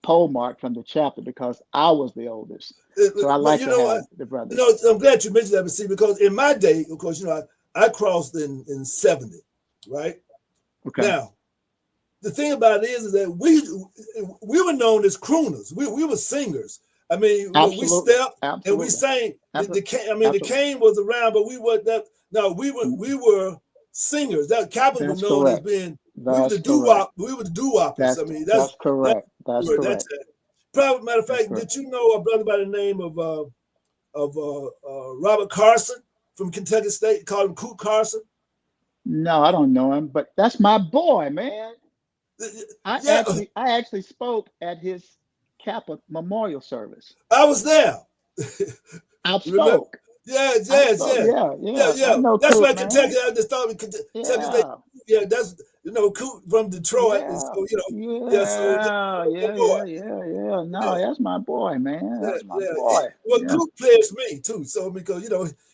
N: pole mark from the chapter because I was the oldest. So I
A: But
N: like
A: you
N: to
A: know
N: have
A: what?
N: the brothers.
A: I'm glad you mentioned that. But see, because in my day, of course, I crossed in 70, right?
N: Okay.
A: Now, the thing about it is that we were known as crooners. We were singers. I mean, we
N: Absolutely.
A: stepped and we
N: Absolutely.
A: sang. The
N: Absolutely.
A: cane, the
N: Absolutely.
A: cane was around, but we were that. No, we were singers. That Kappas were
N: That's
A: known as
N: correct.
A: being. We were
N: That's
A: the doo
N: correct.
A: wop. We were the doo woppers. I mean,
N: That's correct. That's
A: word.
N: correct.
A: Probably, matter of
N: That's
A: fact,
N: correct.
A: did you know a brother by the name of Robert Carson from Kentucky State? Called him Coot Carson.
N: No, I don't know him, but that's my boy, man. I
A: Yeah,
N: actually spoke at his Kappa memorial service.
A: I was there.
N: I
A: Remember?
N: spoke.
A: Yeah.
N: I know
A: That's
N: Coop,
A: why
N: man.
A: Kentucky. I just thought Kentucky State.
N: Yeah,
A: Yeah, that's Coot from Detroit. And so
N: yeah. No, that's my boy, man. That's my
A: yeah.
N: boy.
A: Well,
N: Yeah.
A: Coot plays me too. So because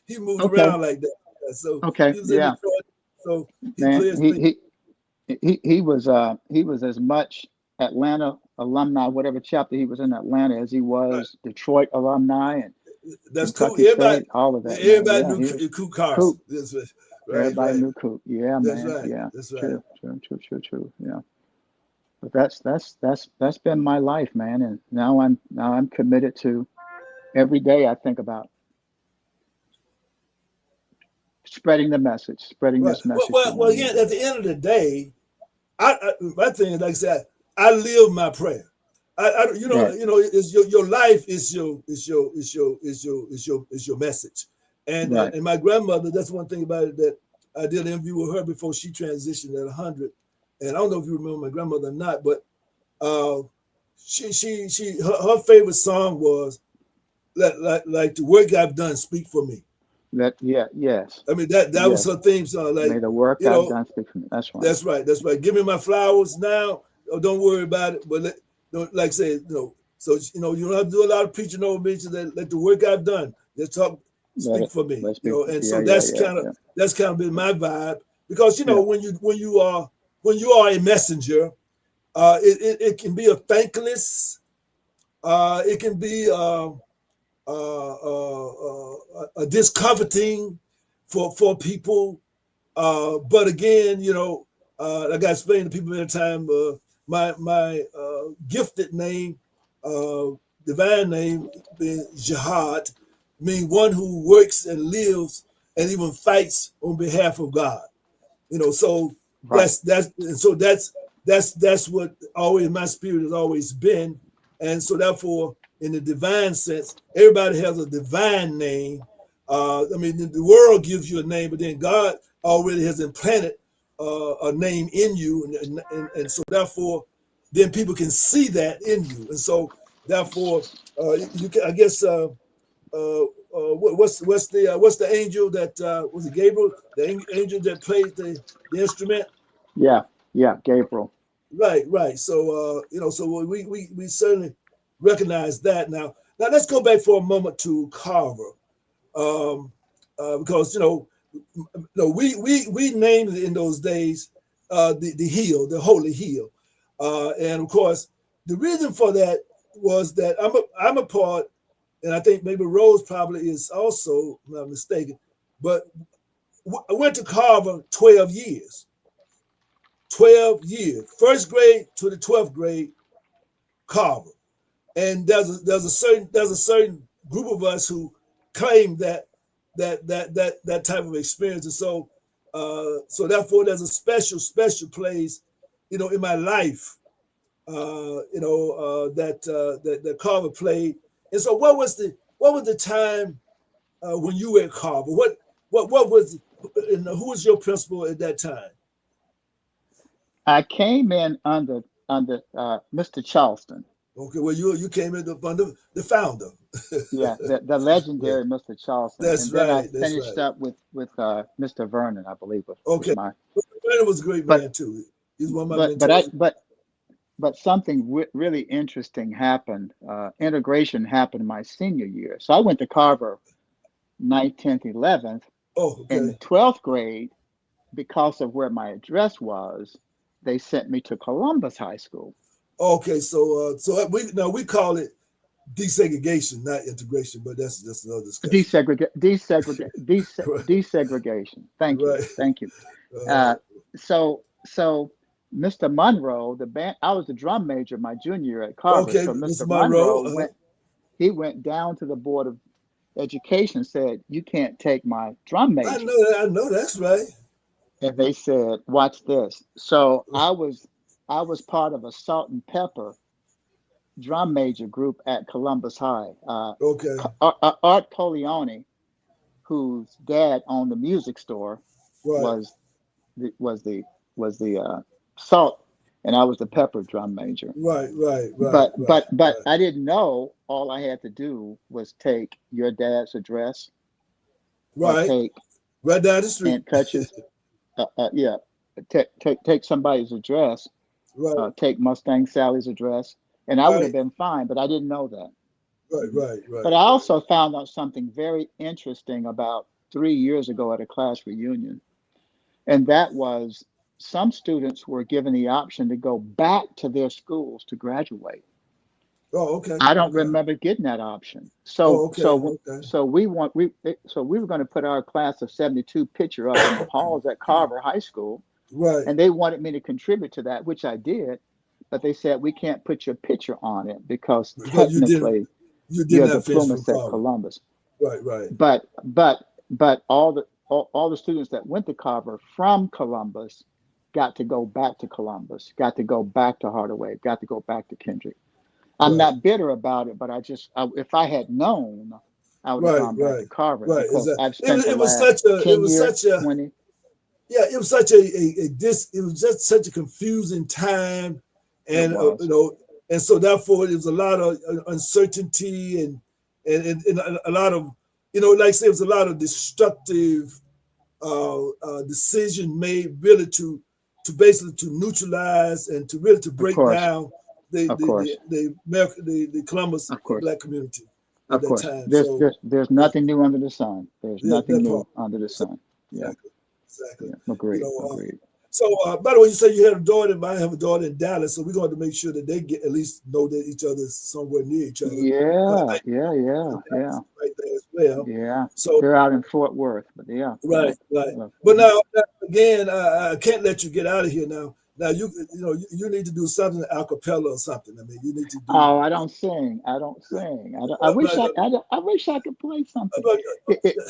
A: he moved
N: Okay.
A: around like that. So
N: Okay.
A: he was in
N: Yeah.
A: Detroit. So he
N: Man,
A: plays me.
N: he was as much Atlanta alumni, whatever chapter he was in Atlanta, as he was Detroit alumni and
A: That's cool.
N: Kentucky
A: Everybody,
N: State, all of that. Man.
A: everybody
N: Yeah, he
A: knew
N: was
A: Coot Carson.
N: Coop.
A: That's right.
N: Everybody knew Coop. Yeah,
A: That's
N: man.
A: right.
N: Yeah.
A: That's right.
N: True. Yeah. But that's been my life, man. And now I'm committed to every day I think about spreading the message, spreading
A: Right.
N: this message.
A: Well, yeah. At the end of the day, my thing is, like I said, I live my prayer.
N: Right.
A: Is your life is your message. And
N: Right.
A: and my grandmother, that's one thing about it that I did an interview with her before she transitioned at 100. And I don't know if you remember my grandmother or not, but her favorite song was like the work I've done speak for me.
N: Yes.
A: I mean that
N: Yes.
A: was her theme song. Like
N: May the work I've done speak for me. That's right.
A: That's right. Give me my flowers now. Oh, don't worry about it. But like I say, so you don't have to do a lot of preaching over me. So let the work I've done speak for me. And so that's kind of been my vibe. Because when you are a messenger, it can be a thankless It can be discomforting for people. But again, like I explained to people at the time, my gifted name, divine name, being Jihad, means one who works and lives and even fights on behalf of God. So
N: Right.
A: that's what always my spirit has always been. And so therefore, in the divine sense, everybody has a divine name. The world gives you a name, but then God already has implanted a name in you, and so therefore, then people can see that in you, and so therefore, you can. I guess what's the angel that was it Gabriel? The angel that played the instrument.
N: Yeah, Gabriel.
A: Right. So so we certainly recognize that. Now let's go back for a moment to Carver, because we named it in those days the hill, the holy hill, and of course the reason for that was that I'm a part, and I think maybe Rose probably is also, if I'm not mistaken, but I went to Carver 12 years. 12 years, first grade to the 12th grade, Carver, and there's a certain group of us who claim that type of experience, and so therefore there's a special place, in my life, that Carver played. And so what was the time when you were at Carver? What was, and who was your principal at that time?
N: I came in under Mr. Charleston.
A: Okay, well you came in under the founder.
N: Yeah, the legendary Mr. Charleston.
A: That's
N: and then
A: right.
N: I finished up with Mr. Vernon, I believe.
A: Okay, Vernon was a great man too. He's one of my mentors.
N: But something really interesting happened. Integration happened my senior year. So I went to Carver 9th, 10th, 11th.
A: Oh, okay.
N: In the 12th grade, because of where my address was, they sent me to Columbus High School.
A: Okay, so we call it desegregation, not integration, but that's another discussion.
N: Desegregation. Thank you.
A: Right.
N: Thank you. So Mr. Monroe, I was the drum major my junior year at Carver.
A: Okay,
N: so Mr.
A: Monroe
N: went down to the Board of Education and said, "You can't take my drum major."
A: I know that's right.
N: And they said, "Watch this." So I was part of a salt and pepper drum major group at Columbus High.
A: Okay.
N: Art Polioni, whose dad owned the music store,
A: right.
N: was the salt, and I was the pepper drum major.
A: Right.
N: But I didn't know all I had to do was take your dad's address.
A: Right. Right down the street.
N: And Kutch's. Take somebody's address.
A: Right.
N: Take Mustang Sally's address, and I would have been fine, but I didn't know that.
A: Right.
N: But I also found out something very interesting about 3 years ago at a class reunion, and that was some students were given the option to go back to their schools to graduate.
A: Oh, okay.
N: I don't remember getting that option. So we were going to put our class of 72 picture up in the halls at Carver High School.
A: Right.
N: And they wanted me to contribute to that, which I did, but they said we can't put your picture on it because technically you're the diplomas at Columbus.
A: Right.
N: But all the students that went to Carver from Columbus got to go back to Columbus, got to go back to Hardaway, got to go back to Kendrick. I'm not bitter about it, but if I had known, I would have gone back to Carver.
A: Right.
N: Because I've
A: It
N: spent
A: was just such a confusing time, and and so therefore there was a lot of uncertainty and a lot of like I say, it was a lot of destructive decision made really to basically to neutralize and to really to break down the Columbus Black community.
N: Of course, there's nothing new under the sun. There's nothing new under the sun. Yeah,
A: exactly.
N: Yeah. Agreed.
A: So, by the way, you say you had a daughter, and I have a daughter in Dallas, so we're going to make sure that they get at least know that each other is somewhere near each other.
N: Yeah, yeah.
A: Right there as well.
N: Yeah.
A: So
N: They're out in Fort Worth, but yeah.
A: right. But now again, I can't let you get out of here now. Now you need to do something a cappella or something. I mean, you need to.
N: Oh, I don't sing. I wish I could play something.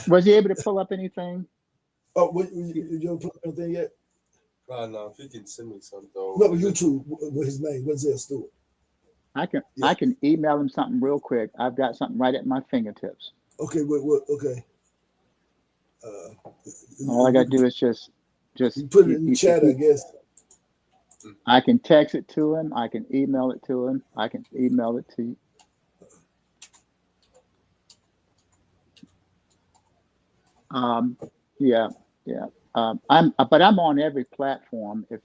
N: Was he able to pull up anything?
A: Oh, you don't pull up anything yet?
M: No, if you can send me something though.
A: No, YouTube. What's his name? Wenzel Stewart.
N: I can email him something real quick. I've got something right at my fingertips.
A: Okay, okay.
N: All I gotta do is just
A: you put it in the chat, I guess.
N: I can text it to him. I can email it to him. I can email it to you. Yeah. I'm on every platform. If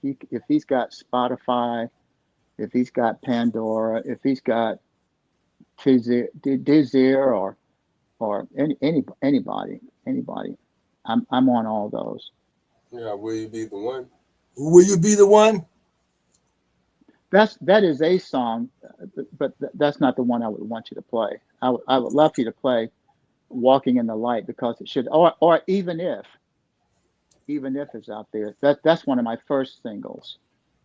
N: he's got Spotify, if he's got Pandora, if he's got Deezer or anybody, I'm on all those.
M: Yeah, will you be the one?
A: Will you be the one?
N: That is a song, but that's not the one I would want you to play. I would love for you to play "Walking in the Light" because it should, or even if it's out there. That's one of my first singles.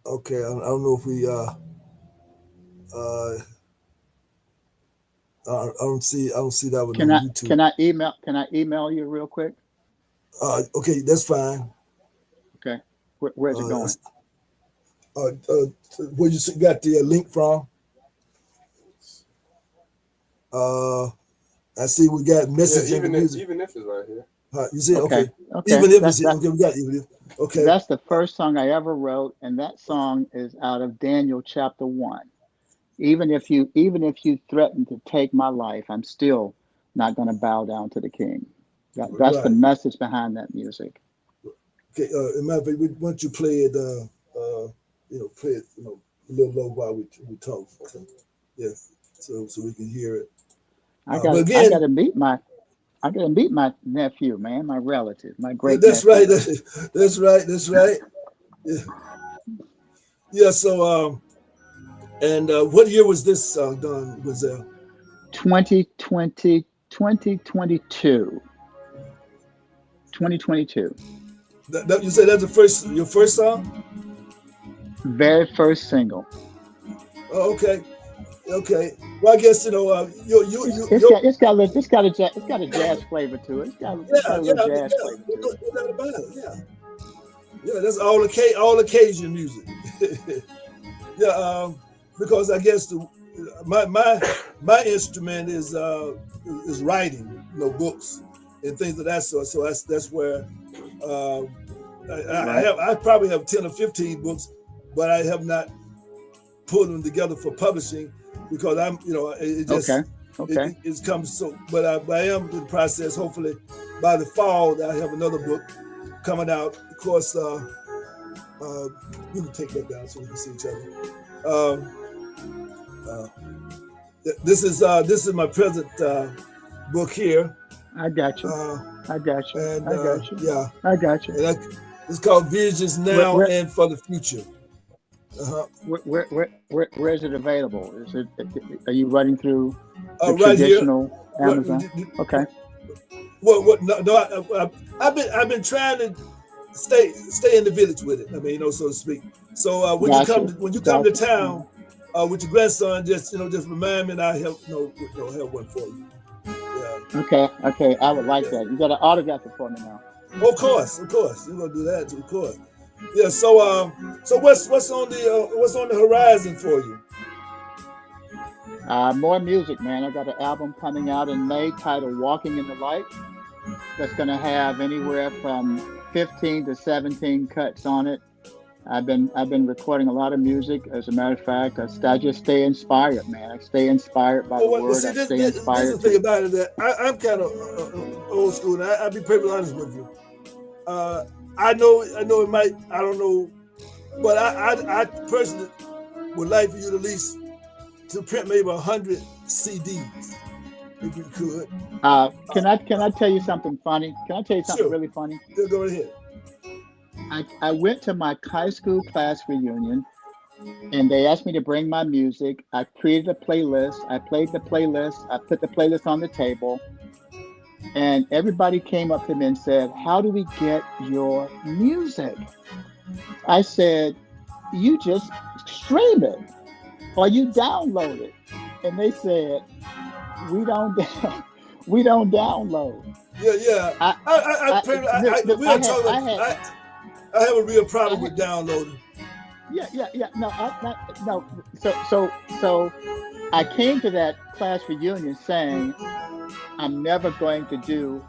A: Okay, I don't know if we I don't see that one on YouTube.
N: Can I email you real quick?
A: Okay, that's fine.
N: Okay, where's it going?
A: Where you got the link from? I see we got message
M: Yeah,
A: in the music.
M: even if it's right here.
A: You see, okay.
N: Okay.
A: Even if it's okay, we got even if. Okay.
N: That's the first song I ever wrote, and that song is out of Daniel chapter 1. Even if you threaten to take my life, I'm still not going to bow down to the King. That's the message behind that music.
A: Okay. Matter of fact, why don't you play it? Play it, a little low while we talk. Okay. Yeah. So we can hear it.
N: I got to meet my nephew, man, my relative, my great.
A: That's right. That's right. Yeah. So and what year was this song done? Was
N: 2022. 2022.
A: You said that's your first song?
N: Very first single.
A: Oh, okay. Well, I guess
N: it's got a jazz flavor to it. It's got a little jazz flavor to it.
A: No doubt about it. Yeah. That's all occasion music. Yeah. Because I guess my instrument is writing, books and things of that sort. So that's where I probably have 10 or 15 books, but I have not put them together for publishing because I'm, it just it comes so. But I am in the process. Hopefully, by the fall, I have another book coming out. Of course, we can take that down so we can see each other. This is my present book here.
N: I got you. I got you.
A: And,
N: I got you.
A: Yeah,
N: I got you.
A: And it's called Visions Now and for the Future.
N: Where is it available? Are you running through the
A: right
N: traditional here. Amazon? Okay.
A: Well, no. I've been trying to stay in the village with it. I mean, so to speak. So when you come to town with your grandson, just remind me, and I have have one for you. Yeah.
N: Okay. I would like that. You got an autograph for me now.
A: Of course. You're gonna do that too, of course. Yeah. So what's on the horizon for you?
N: More music, man. I got an album coming out in May titled "Walking in the Light." That's gonna have anywhere from 15 to 17 cuts on it. I've been recording a lot of music. As a matter of fact, I just stay inspired, man. I stay inspired by the word.
A: See, this is the thing about it that I'm kind of old school. And I'll be perfectly honest with you. I know it might. I don't know, but I personally would like for you to at least to print maybe 100 CDs if you could.
N: Can I tell you something funny? Can I tell you something really funny?
A: Yeah, go ahead.
N: I went to my high school class reunion, and they asked me to bring my music. I created a playlist. I played the playlist. I put the playlist on the table, and everybody came up to me and said, "How do we get your music?" I said, "You just stream it or you download it." And they said, "We don't we don't download."
A: Yeah. I have a real problem with downloading.
N: Yeah. No. So I came to that class reunion saying, I'm never going to do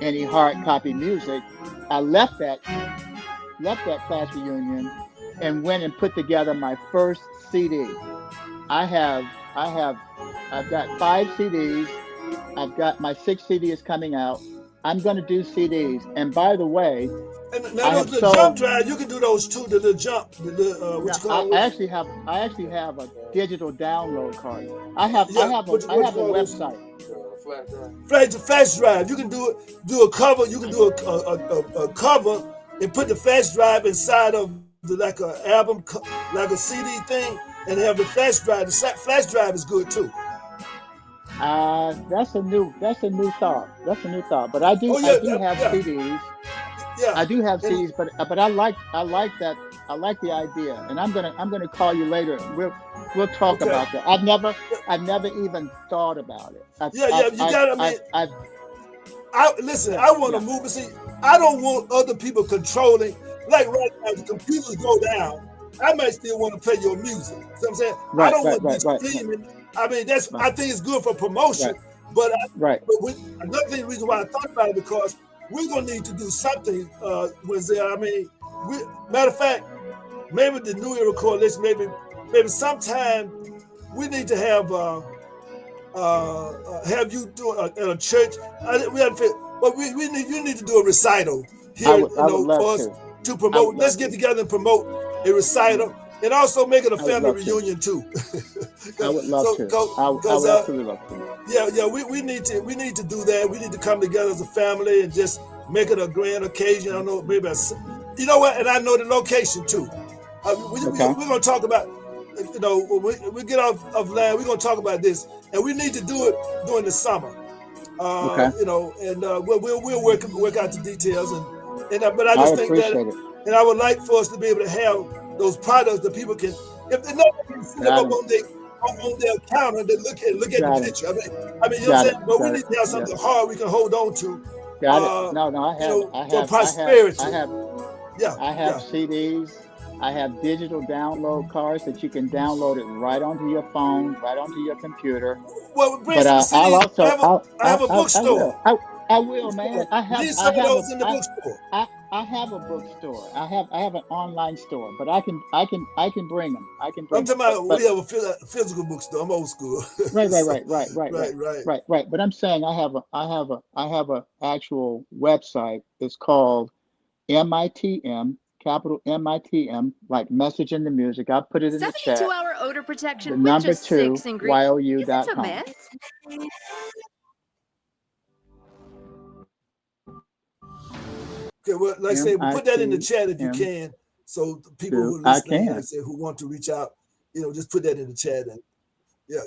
N: any hard copy music. I left that class reunion and went and put together my first CD. I've got 5 CDs. I've got my 6th CD is coming out. I'm going to do CDs. And by the way,
A: and now the jump drive, you can do those too. The jump,
N: I actually have a digital download card. I have a website.
A: Flash drive. You can do a cover. You can do a cover and put the flash drive inside of like an album, like a CD thing, and have the flash drive. The flash drive is good too.
N: That's a new thought. But I do have CDs.
A: Yeah.
N: I do have CDs, but I like that. I like the idea, and I'm gonna call you later. We'll talk about that. I've never even thought about it.
A: Listen. I want to move. See, I don't want other people controlling. Like right now, the computers go down. I might still want to play your music. You know what I'm saying? I don't want to be streaming. I mean, I think it's good for promotion. But another reason why I thought about it, because we're gonna need to do something. I mean, matter of fact, maybe the New Era Coalition, maybe sometime we need to have you do at a church. You need to do a recital here, for us to promote. Let's get together and promote a recital, and also make it a family reunion too.
N: I would love to. I would absolutely love to.
A: Yeah. We need to do that. We need to come together as a family and just make it a grand occasion. I don't know, maybe you know what? And I know the location too. We're gonna talk about. When we get off of land, we're gonna talk about this, and we need to do it during the summer. We'll work out the details, but I just think that. And I would like for us to be able to have those products that people can, if they're not sit up on their counter, they look at the picture. I mean, you know what I'm saying? But we need to have something hard we can hold on to.
N: I have
A: prosperity.
N: I have CDs. I have digital download cards that you can download it right onto your phone, right onto your computer.
A: Well, bring some CDs. I have a bookstore.
N: I will, man. I have
A: those in the bookstore.
N: I have a bookstore. I have an online store, but I can bring them. I'm talking
A: about we have a physical bookstore. I'm old school.
N: Right. But I'm saying I have a actual website. It's called MITM, capital MITM, like Message in the Music. I'll put it in the chat.
O: 72-hour odor protection
N: The
O: with
N: number
O: just
N: 2
O: 6 ingredients.
N: YOU.com.
A: Okay, well, like I say, put that in the chat if you can, so the people who are listening, like I say, who want to reach out, just put that in the chat, and yeah.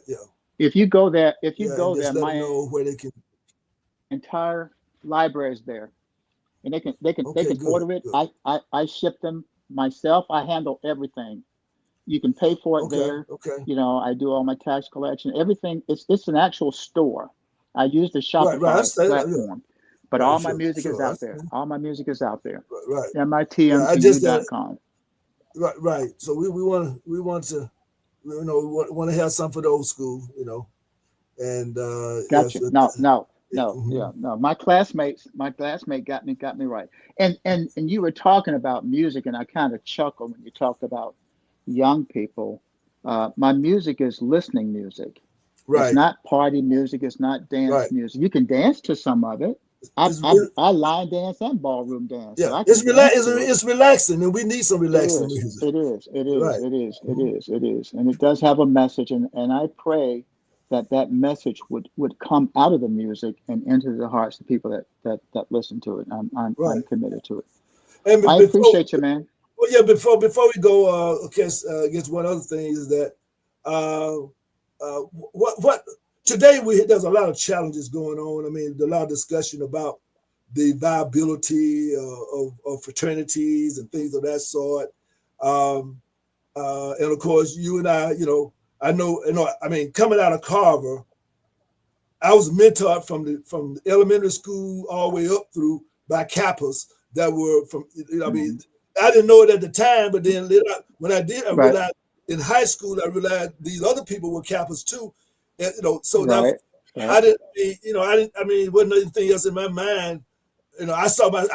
N: If you go there,
A: my know where they can.
N: Entire library is there, and they can order it. Good. I ship them myself. I handle everything. You can pay for it there.
A: Okay.
N: I do all my tax collection. Everything. It's an actual store. I use the Shopify platform. But all my music is out there. All my music is out there.
A: Right.
N: MITMTU.com.
A: Right. So we want to have something for the old school, and
N: gotcha. No. My classmate got me right. And you were talking about music, and I kind of chuckled when you talked about young people. My music is listening music.
A: Right.
N: It's not party music. It's not dance music. You can dance to some of it. I line dance and ballroom dance.
A: Yeah, so it's relaxing, and we need some relaxing music.
N: It is, and it does have a message, and I pray that message would come out of the music and into the hearts of people that listen to it. I'm committed to it.
A: And
N: I
A: before,
N: appreciate you, man.
A: well, yeah, before we go, against one other thing is that what today there's a lot of challenges going on. I mean, there's a lot of discussion about the viability of fraternities and things of that sort. And of course, you and I, I mean, coming out of Carver, I was mentored from the elementary school all the way up through by Kappas that were from, I mean, I didn't know it at the time, but then when I did, I realized in high school, I realized these other people were Kappas too. And, so that I didn't, it wasn't anything else in my mind. I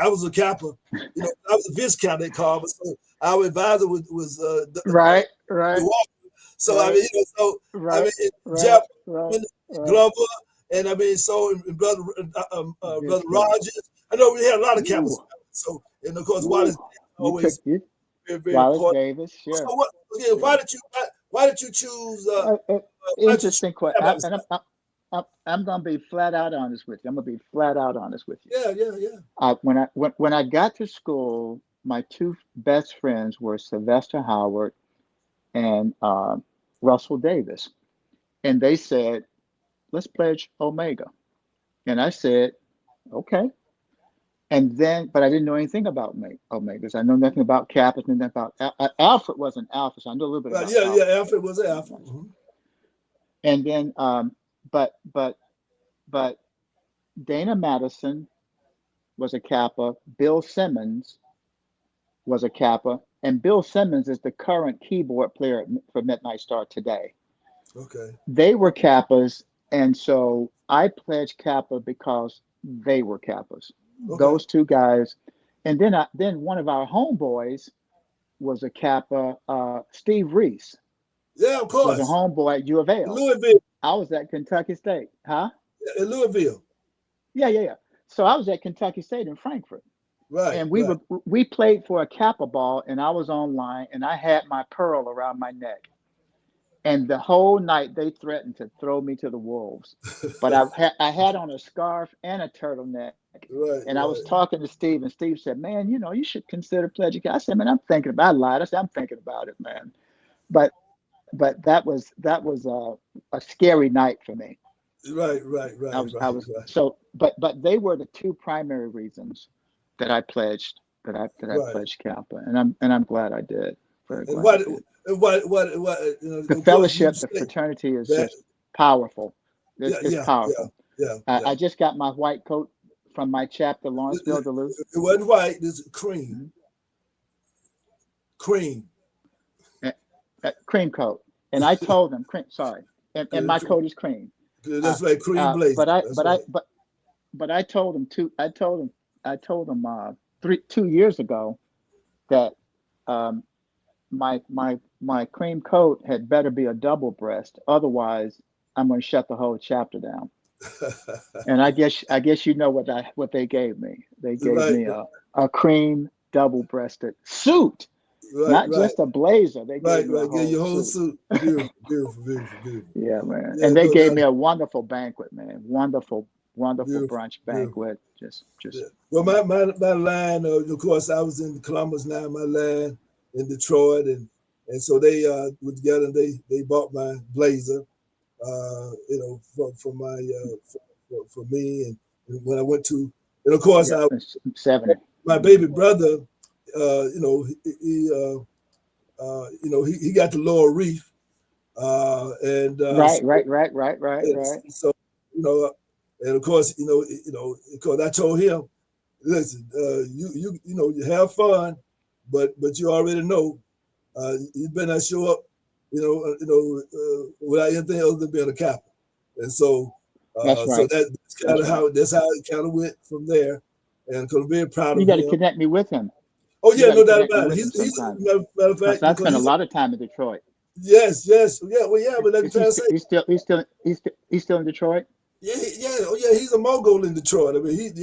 A: was a Kappa, I was a Viscount at Carver, so our advisor was
N: right.
A: So I mean, Jeff Glover, and I mean, so and brother Rogers. I know we had a lot of Kappas. So and of course, Wallace always very, very
N: Wallace
A: important.
N: Davis, sure.
A: So why did you choose?
N: Interesting question. I'm gonna be flat out honest with you.
A: Yeah.
N: When I got to school, my two best friends were Sylvester Howard and Russell Davis, and they said, "Let's pledge Omega," and I said, "Okay." And then, but I didn't know anything about Omegas. I know nothing about Kappas, nothing about Alfred wasn't Alpha, so I know a little bit about Alpha.
A: Alfred was Alpha. Mm-hmm.
N: And then, but Dana Madison was a Kappa. Bill Simmons was a Kappa, and Bill Simmons is the current keyboard player for Midnight Star today.
A: Okay.
N: They were Kappas, and so I pledged Kappa because they were Kappas. Okay. Those two guys, and then one of our homeboys was a Kappa. Steve Reese.
A: Yeah, of course.
N: Was a homeboy at U of L.
A: Louisville.
N: I was at Kentucky State, huh?
A: In Louisville.
N: Yeah. So I was at Kentucky State in Frankfurt.
A: Right.
N: And we played for a Kappa ball, and I was online, and I had my pearl around my neck. And the whole night they threatened to throw me to the wolves. But I had on a scarf and a turtleneck.
A: Right.
N: And I was talking to Steve, and Steve said, "Man, you should consider pledging." I said, "Man, I'm thinking about it." I lied. I said, "I'm thinking about it, man." But that was a scary night for me.
A: Right.
N: So, but they were the two primary reasons that I pledged pledged Kappa, and I'm glad I did. Very glad. The fellowship, the fraternity is just powerful. It's powerful.
A: Yeah.
N: I just got my white coat from my chapter, Lawrenceville, Duluth.
A: It wasn't white. It's cream. Cream coat. And I told them, and my coat is cream. That's right, cream blazer.
N: But I told them 2 years ago that my cream coat had better be a double breast, otherwise I'm going to shut the whole chapter down. And I guess you know what they gave me. They gave me a cream double-breasted suit, not just a blazer. They gave me
A: your whole suit. Beautiful.
N: Yeah, man. And they gave me a wonderful banquet, man. Wonderful brunch banquet. Just.
A: Well, my line, of course, I was in Columbus now. My line in Detroit, and so they were together. And they bought my blazer, for me, and when I went to, and of course,
N: 70.
A: My baby brother, he got the Laurel Reef, and
N: right.
A: So and of course, because I told him, listen, you have fun, but you already know, you better not show up, without anything other than being a Kappa. And so,
N: that's right.
A: So that's how it kind of went from there. And I'm very proud of him.
N: You got to connect me with him.
A: Oh yeah, no doubt about it. He's matter of fact,
N: I spent a lot of time in Detroit.
A: Yes, yeah, well, yeah, but let me try to say,
N: he's still in Detroit.
A: Yeah, he's a mogul in Detroit. I mean, he's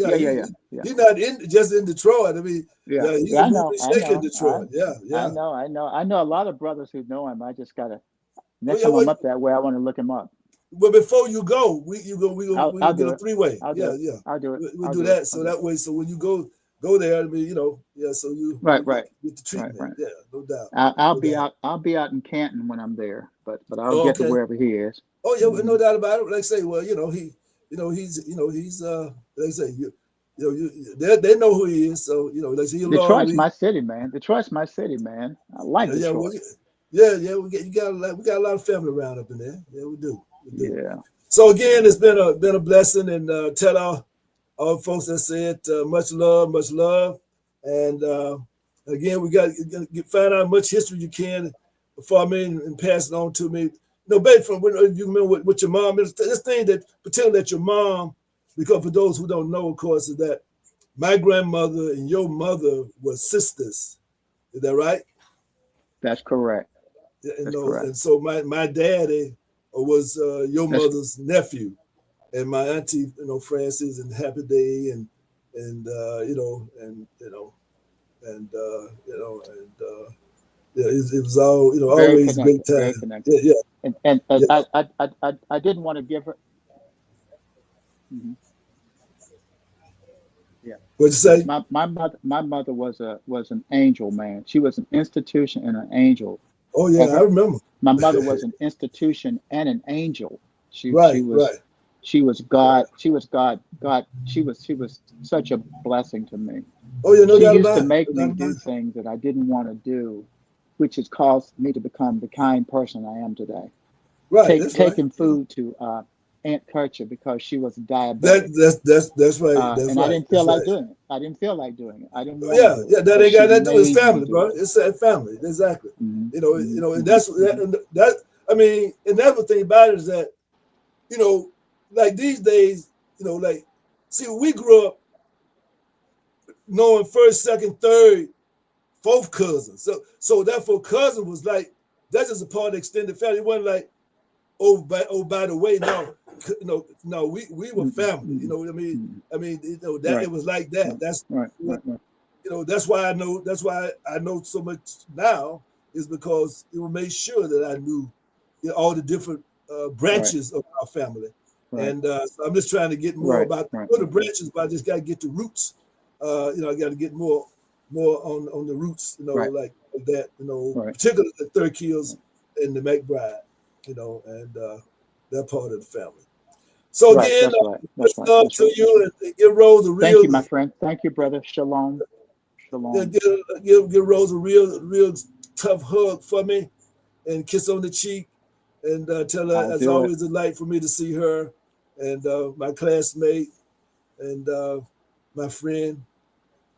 A: not just in Detroit. I mean, he's a movie shaker in Detroit. Yeah.
N: I know a lot of brothers who know him. I just gotta next time I'm up that way, I want to look him up.
A: But before you go, we go
N: I'll
A: get
N: do
A: a three-way.
N: I'll do it.
A: We'll do that. So that way, so when you go go there. I mean, you know, yeah. So you
N: Right,
A: you
N: right,
A: get the treatment.
N: right.
A: Yeah, no doubt.
N: I'll
A: No
N: be
A: doubt.
N: I'll be out in Canton when I'm there, but I'll
A: Oh,
N: get to
A: okay.
N: wherever he is.
A: Oh yeah,
N: Mhm.
A: no doubt about it. Like I say, well, he's like I say, they know who he is. So like I say, he'll
N: Detroit's
A: always
N: my city, man. Detroit's my city, man. I like
A: yeah,
N: Detroit.
A: we got a lot of family around up in there. Yeah, we do.
N: Yeah.
A: So again, it's been a blessing, and tell our folks that said much love, and again we got to find out much history you can for me and pass it on to me. Based from when you remember what your mom is. This thing that pretend that your mom, because for those who don't know, of course, is that my grandmother and your mother were sisters. Is that right?
N: That's correct.
A: And,
N: That's correct.
A: and so my daddy was your
N: That's
A: mother's nephew, and my auntie, Frances and Happy Day, and yeah, it was all
N: very
A: always a great
N: connected. Very
A: time.
N: connected.
A: Yeah,
N: And
A: yeah.
N: I didn't want to give her. Mhm. Yeah.
A: What'd you say?
N: My mother was an angel, man. She was an institution and an angel.
A: Oh yeah, I remember.
N: My mother was an institution and an angel. She
A: Right.
N: she was God. She was God. She was such a blessing to me.
A: Oh yeah, no
N: She
A: doubt
N: used
A: about
N: to
A: it.
N: make
A: No
N: me
A: doubt
N: do
A: about it.
N: things that I didn't want to do, which has caused me to become the kind person I am today.
A: Right, that's right.
N: Taking food to Aunt Kercher because she was diabetic.
A: That's right. That's
N: And I
A: right.
N: didn't feel
A: That's
N: like
A: right.
N: doing it. I didn't feel like doing it. I didn't want
A: Yeah,
N: to do it.
A: yeah, that
N: But
A: ain't
N: she
A: got nothing to do with
N: made me
A: family,
N: do
A: bro.
N: it.
A: It's that family, exactly.
N: Mhm,
A: And
N: mhm,
A: that's
N: mhm.
A: that. I mean, and that's the thing about it is that, like these days, like, see, we grew up knowing first, second, third, fourth cousins. So therefore, cousin was like that's just a part of the extended family. It wasn't like, by the way, no, we were family. You know what I mean? I mean, that
N: Right.
A: it was like that. That's
N: Right.
A: that's why I know. That's why I know so much now is because it made sure that I knew all the different branches of our family.
N: Right.
A: And so I'm just trying to get more
N: Right.
A: about
N: Right.
A: the branches, but I just got to get the roots. I got to get more on the roots.
N: Right.
A: Like that.
N: Right.
A: Particularly the Third Kills and the McBride. And that part of the family. So
N: Right.
A: again,
N: That's right. That's right.
A: love
N: That's
A: to
N: right.
A: you, and give Rose a
N: Thank
A: real
N: you, my friend. Thank you, brother. Shalom. Shalom.
A: give Rose a real tough hug for me, and kiss on the cheek, and tell her
N: I'll
A: as
N: do it.
A: always a delight for me to see her, and my classmate, and my friend,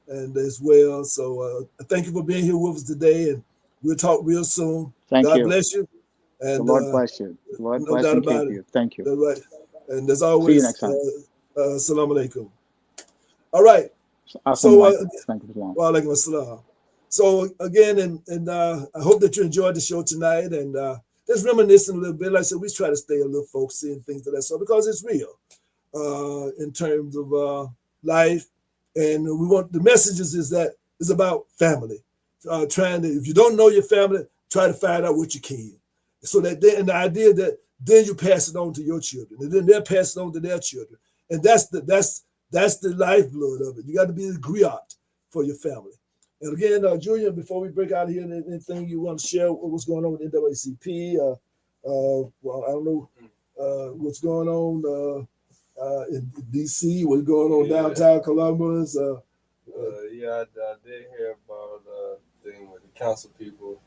A: and as well. So thank you for being here with us today, and we'll talk real soon.
N: Thank
A: God
N: you.
A: bless you,
N: The
A: and
N: Lord bless you. The Lord
A: no
N: bless
A: doubt
N: and
A: about
N: keep
A: it.
N: you. Thank you.
A: That's right. And as
N: See you
A: always,
N: next time.
A: salam alaikum. All right.
N: Assalamu
A: So,
N: alaikum. Thank you. Shalom.
A: wa alaikum assalam. So again, and I hope that you enjoyed the show tonight, and just reminiscing a little bit. Like I said, we try to stay a little folksy and things of that sort because it's real in terms of life, and we want the messages is that it's about family. Trying to, if you don't know your family, try to find out what you can, so that then, and the idea that then you pass it on to your children, and then they'll pass it on to their children, and that's the lifeblood of it. You got to be the griot for your family. And again, Julian, before we break out of here, anything you want to share what's going on with NAACP? Well, I don't know what's going on in DC, what's going on downtown Columbus.
M: Yeah, I did hear about the thing with the council people,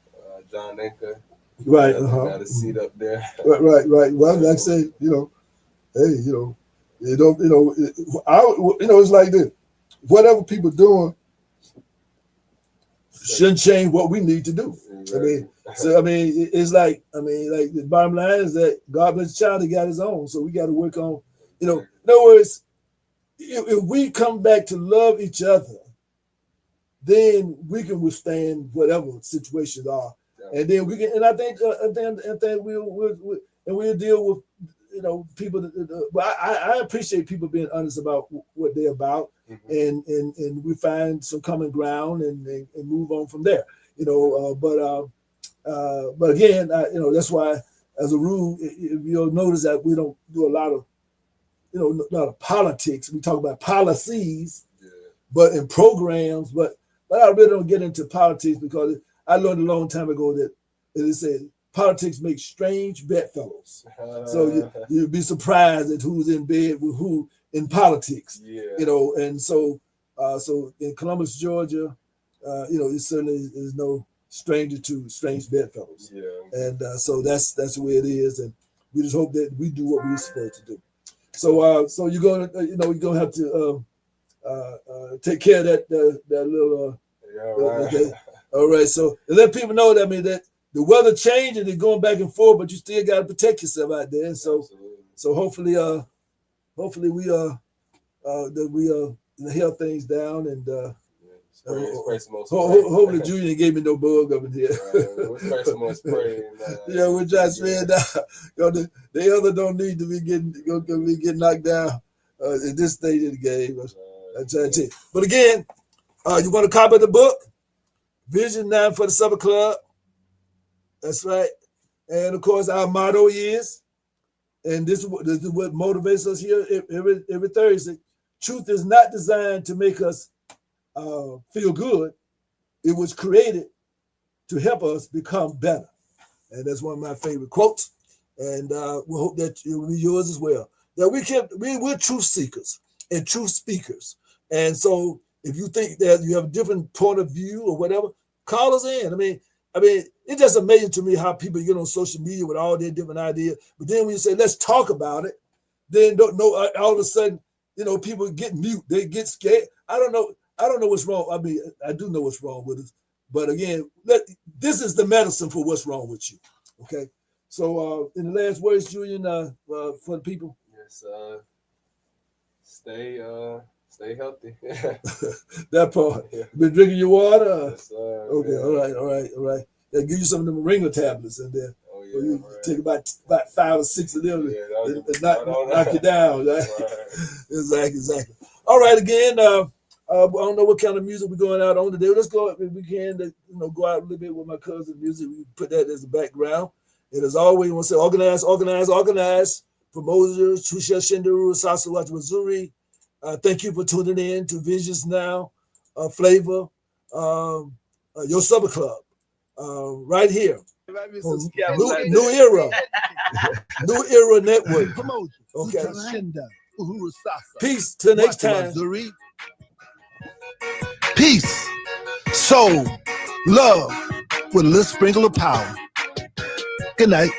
M: John Anker.
A: Right.
M: Got a seat up there.
A: Right. Well, like I say, hey, you don't, it's like this. Whatever people doing shouldn't change what we need to do. I mean, it's like, like the bottom line is that God bless the child, he got his own. So we got to work on, in other words, if we come back to love each other, then we can withstand whatever situations are. And then we can, and I think we'll deal with, people. But I appreciate people being honest about what they're about, and we find some common ground and move on from there. But again, that's why, as a rule, if you'll notice that we don't do a lot of, not of politics. We talk about policies, but in programs. But I really don't get into politics because I learned a long time ago that it said politics makes strange bedfellows. So you'd be surprised at who's in bed with who in politics. You know, and so in Columbus, Georgia, you know, it certainly is no stranger to strange bedfellows. And so that's the way it is, and we just hope that we do what we're supposed to do. So you're gonna you're gonna have to take care of that little. Okay. All right. So let people know that that the weather changing and going back and forth, but you still got to protect yourself out there. And so hopefully we that we held things down and hopefully Julian gave me no bug up in here. Yeah, we're just saying that the other don't need to be getting knocked down at this stage of the game. I try to tell you. But again, you want to copy the book, Vision 9 for the Supper Club. That's right. And of course, our motto is, and this is what motivates us here every Thursday. Truth is not designed to make us feel good. It was created to help us become better. And that's one of my favorite quotes. And we hope that it will be yours as well. That we're truth seekers and truth speakers. And so if you think that you have a different point of view or whatever, call us in. I mean, it's just amazing to me how people get on social media with all their different ideas. But then when you say, let's talk about it, then don't know all of a sudden, people get mute. They get scared. I don't know what's wrong. I mean, I do know what's wrong with it. But again, this is the medicine for what's wrong with you. Okay. So in the last words, Julian, for the people.
M: Yes, stay healthy.
A: That part. Yeah. Been drinking your water?
M: Yes,
A: okay, all right. They'll give you some of them Ringer tablets in there.
M: Oh, yeah,
A: you take about 5 or 6 of them and knock you down. Right? Exactly. All right, again, I don't know what kind of music we're going out on today. Let's go, if we can, go out a little bit with my cousin's music. We put that as a background. And as always, we want to say organize. Promoters, Chusha Shindaru, Sasawat Missouri. Thank you for tuning in to Visions Now, Flavor, your Supper Club, right here. New Era Network. Okay. Peace till next time.
O: Peace, soul, love, with a little sprinkle of power. Good night.